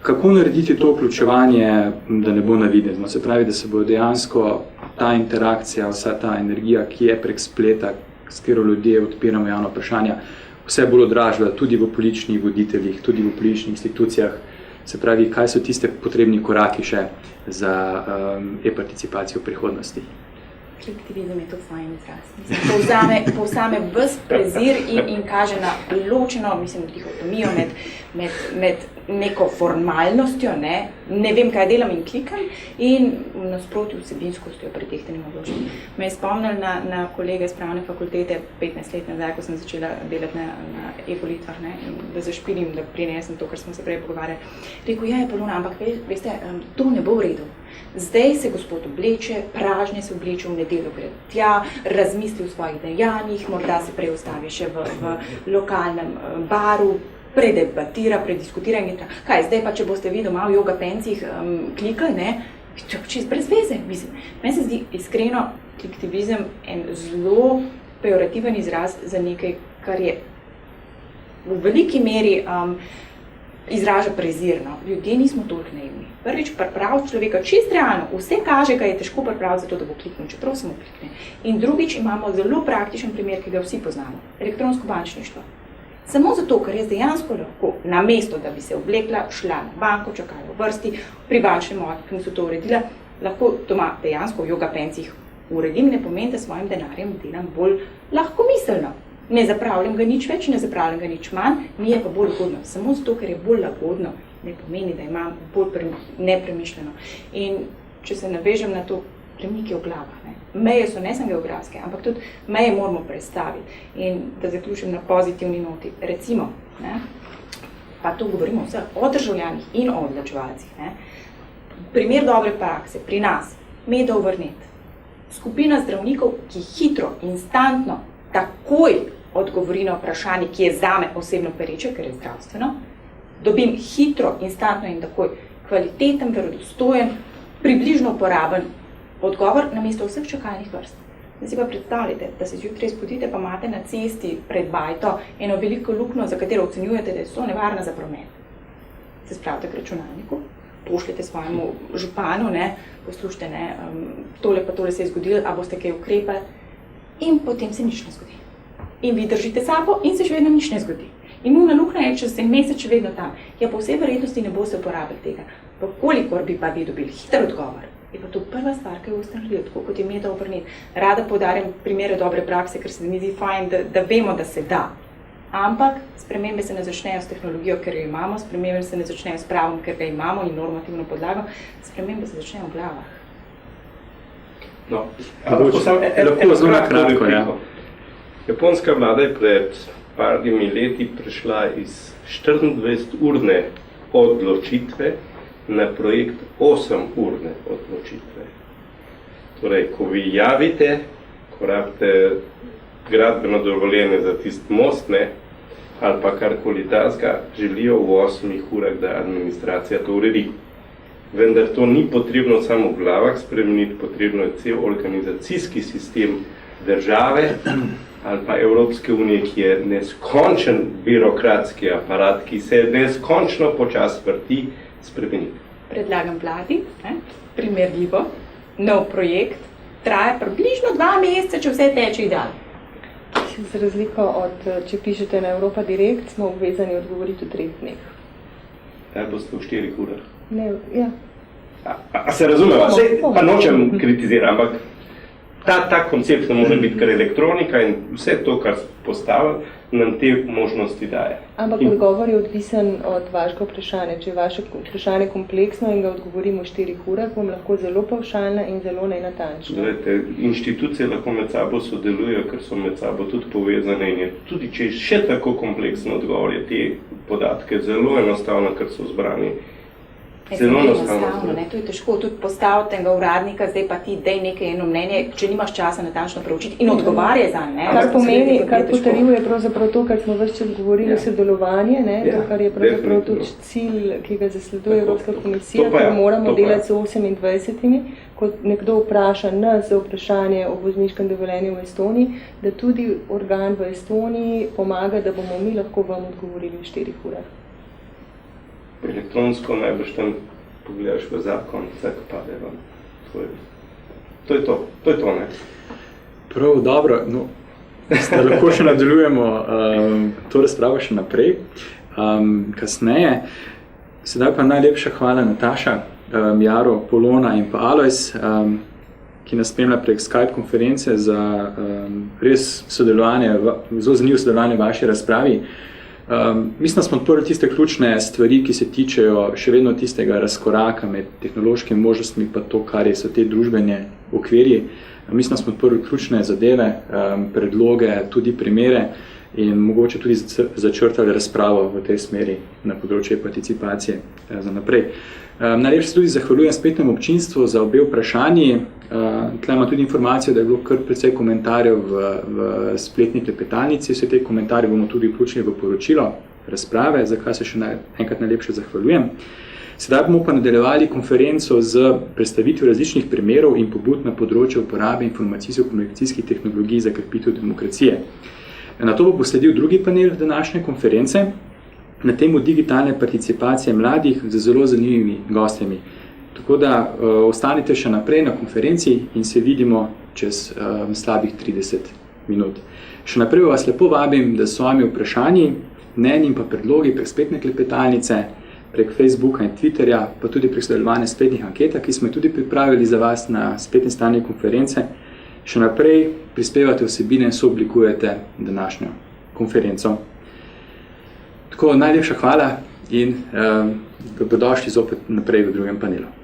kako narediti to vključevanje, da ne bo navidezno? Se pravi, da se bo dejansko ta interakcija, vsa ta energija, ki je prek spleta, s katero ljudje odpiramo javno vprašanja, vse bolj odražala tudi v političnih voditeljih, tudi v političnih institucijah. Se pravi, kaj so tiste potrebni koraki še za e-participacijo v prihodnosti? Kolektivizem je to fajn izraz. Povzame ves prezir in kaže na ločeno, dihotomijo med neko formalnostjo, ne vem, kaj delam in klikam, in v nasprotju vsebinskostjo pretehtanim odločenjem. Me je spomnil na kolege z pravne fakultete 15 let nazaj, ko sem začela delati na e-volitvah, in da zašpilim, da prinesem to, kar smo se prej pogovarjali. Rekel, je Polona, ampak veste, to ne bo v redu. Zdaj se gospod obleče, pražnje se obleče, v nedeljo gre tja, razmisli o svojih dejanjih, morda se prej ustavi še v lokalnem baru, predebatira, prediskutira in tako. Kaj, zdaj pa, če boste vi doma v yoga pencih klikali, čist brez veze. Meni se zdi iskreno kolektivizem en zelo pejorativen izraz za nekaj, kar je v veliki meri izraža prezirno. Ljudje nismo toliko naivni. Prvič, pripraviti človeka čist realno, vse kaže, kaj je težko pripraviti za to, da bo kliknil, čeprav samo klikne. In drugič, imamo zelo praktičen primer, ki ga vsi poznamo. Elektronsko bančništvo. Samo zato, ker jaz dejansko lahko, namesto da bi se oblekla, šla na banko, čakala v vrsti, pri bančnem oddelku so to uredila, lahko doma dejansko v yoga pencih uredim, ne pomeni, da svojim denarjem delam bolj lahkomiselno. Ne zapravljam ga nič več, ne zapravljam ga nič manj, mi je pa bolj lagodno. Samo zato, ker je bolj lagodno, ne pomeni, da imam bolj nepremišljeno. In če se navežem na to, premike v glavah. Meje so ne samo geografske, ampak tudi meje moramo predstaviti. In da zaključim na pozitivni noti. Recimo, pa to govorimo vse o državljanih in o odločevalcih. Primer dobre prakse pri nas, Medov Vrnet. Skupina zdravnikov, ki hitro, instantno, takoj odgovori na vprašanje, ki je zame osebno pereče, ker je zdravstveno, dobim hitro, instantno in takoj kvaliteten, verodostojen, približno uporaben odgovor namesto vseh čakalnih vrst. Zdaj si pa predstavljate, da se zjutraj zbudite, pa imate na cesti pred bajto eno veliko luknjo, za katero ocenjujete, da je so nevarna za promet. Se spravite k računalniku, pošljete svojemu županu, poslušajte, tole pa tole se je zgodilo, a boste kaj ukrepali, in potem se nič ne zgodi. In vi držite sapo in se še vedno nič ne zgodi. In una luknja je čez en mesec še vedno tam. Ja, po vsej verjetnosti ne boste uporabili tega. Pa kolikor bi pa vi dobili hiter odgovor, je pa to prva stvar, ki jo boste naredili, tako kot je Medov Vrnet. Rada poudarjam primere dobre prakse, ker se mi zdi fajn, da vemo, da se da. Ampak spremembe se ne začnejo s tehnologijo, ker jo imamo, spremembe se ne začnejo s pravom, ker ga imamo in normativno podlago, spremembe se začnejo v glavah. No, lahko zelo kratko, ja. Japonska vlada je pred parimi leti prešla iz 24-urne odločitve na projekt 8-urne odločitve. Torej, ko vi javite, ko rabite gradbeno dovoljenje za tist most, ali pa karkoli tazga, želijo v 8 urah, da administracija to uredi. Vendar to ni potrebno samo v glavah spremeniti, potrebno je cel organizacijski sistem države ali pa Evropske unije, ki je neskončen birokratski aparat, ki se neskončno počasi vrti, spremeniti. Predlagam vladi, primerljivo, nov projekt, traja približno 2 meseca, če vse teče idealno. Z razliko od, če pišete na Europa Direkt, smo obvezani odgovoriti v 3 dneh. Kaj boste v 4 urah? Ne, ja. A se razumeva? Pa nočem kritizirati, ampak ta koncept ne more biti kar elektronika in vse to, kar postavlja, nam te možnosti daje. Ampak odgovor je odvisen od vašega vprašanja. Če je vaše vprašanje kompleksno in ga odgovorimo v 4 urah, bom lahko zelo pavšalna in zelo nenatančna. Gledajte, inštitucije lahko med sabo sodelujejo, ker so med sabo tudi povezane in je tudi, če je še tako kompleksen odgovor, je te podatke zelo enostavno, ker so zbrani. Zelo enostavno. To je težko tudi postaviti tega uradnika, zdaj pa ti dej nekaj eno mnenje, če nimaš časa natančno preučiti in odgovarje zanj. Kar pomeni, kar potrjuje pravzaprav to, kar smo ves čas govorili, sodelovanje, to, kar je pravzaprav tudi cilj, ki ga zasleduje Evropska komisija, ker moramo delati z 28, ko nekdo vpraša nas za vprašanje o vozniškem dovoljenju v Estoniji, da tudi organ v Estoniji pomaga, da bomo mi lahko vam odgovorili v 4 urah. elektronsko, najbrž tam pogledaš v zakon, vse pade vam. To je to, ne? Prav, dobro. No, lahko še nadaljujemo to razpravo še naprej, kasneje. Sedaj pa najlepša hvala Nataša, Jaro, Polona in pa Alojz, ki nas spremlja prek Skype konference za res sodelovanje, zelo zanimivo sodelovanje v vaši razpravi. Mislim, da smo odprli tiste ključne stvari, ki se tičejo še vedno tistega razkoraka med tehnološkimi možnostmi pa to, kar so te družbene okvirji. Mislim, da smo odprli ključne zadeve, predloge, tudi primere in mogoče tudi začrtali razpravo v tej smeri na področju participacije za naprej. Najlepše se tudi zahvaljujem spletnemu občinstvu za obe vprašanji. Tukaj ima tudi informacijo, da je bilo kar precej komentarjev v spletni klepetalnici. Vse te komentarje bomo tudi vključili v poročilo razprave, za kar se še enkrat najlepše zahvaljujem. Sedaj bomo pa nadaljevali konferenco z predstavitvijo različnih primerov in pobud na področju uporabe informacijsko-komunikacijskih tehnologij za krepitev demokracije. Na to bo sledil drugi panel današnje konference, na temu digitalne participacije mladih z zelo zanimivimi gostjami. Tako da ostanite še naprej na konferenci in se vidimo čez slabih 30 minut. Še naprej vas lepo vabim, da s svojimi vprašanji, mnenji in pa predlogi prek spletne klepetalnice, prek Facebooka in Twitterja, pa tudi prek sodelovanja spletnih anketah, ki smo tudi pripravili za vas na spletni strani konference, še naprej prispevate vsebine in sooblikujete današnjo konferenco. Tako, najlepša hvala in dobrodošli zopet naprej v drugem panelu.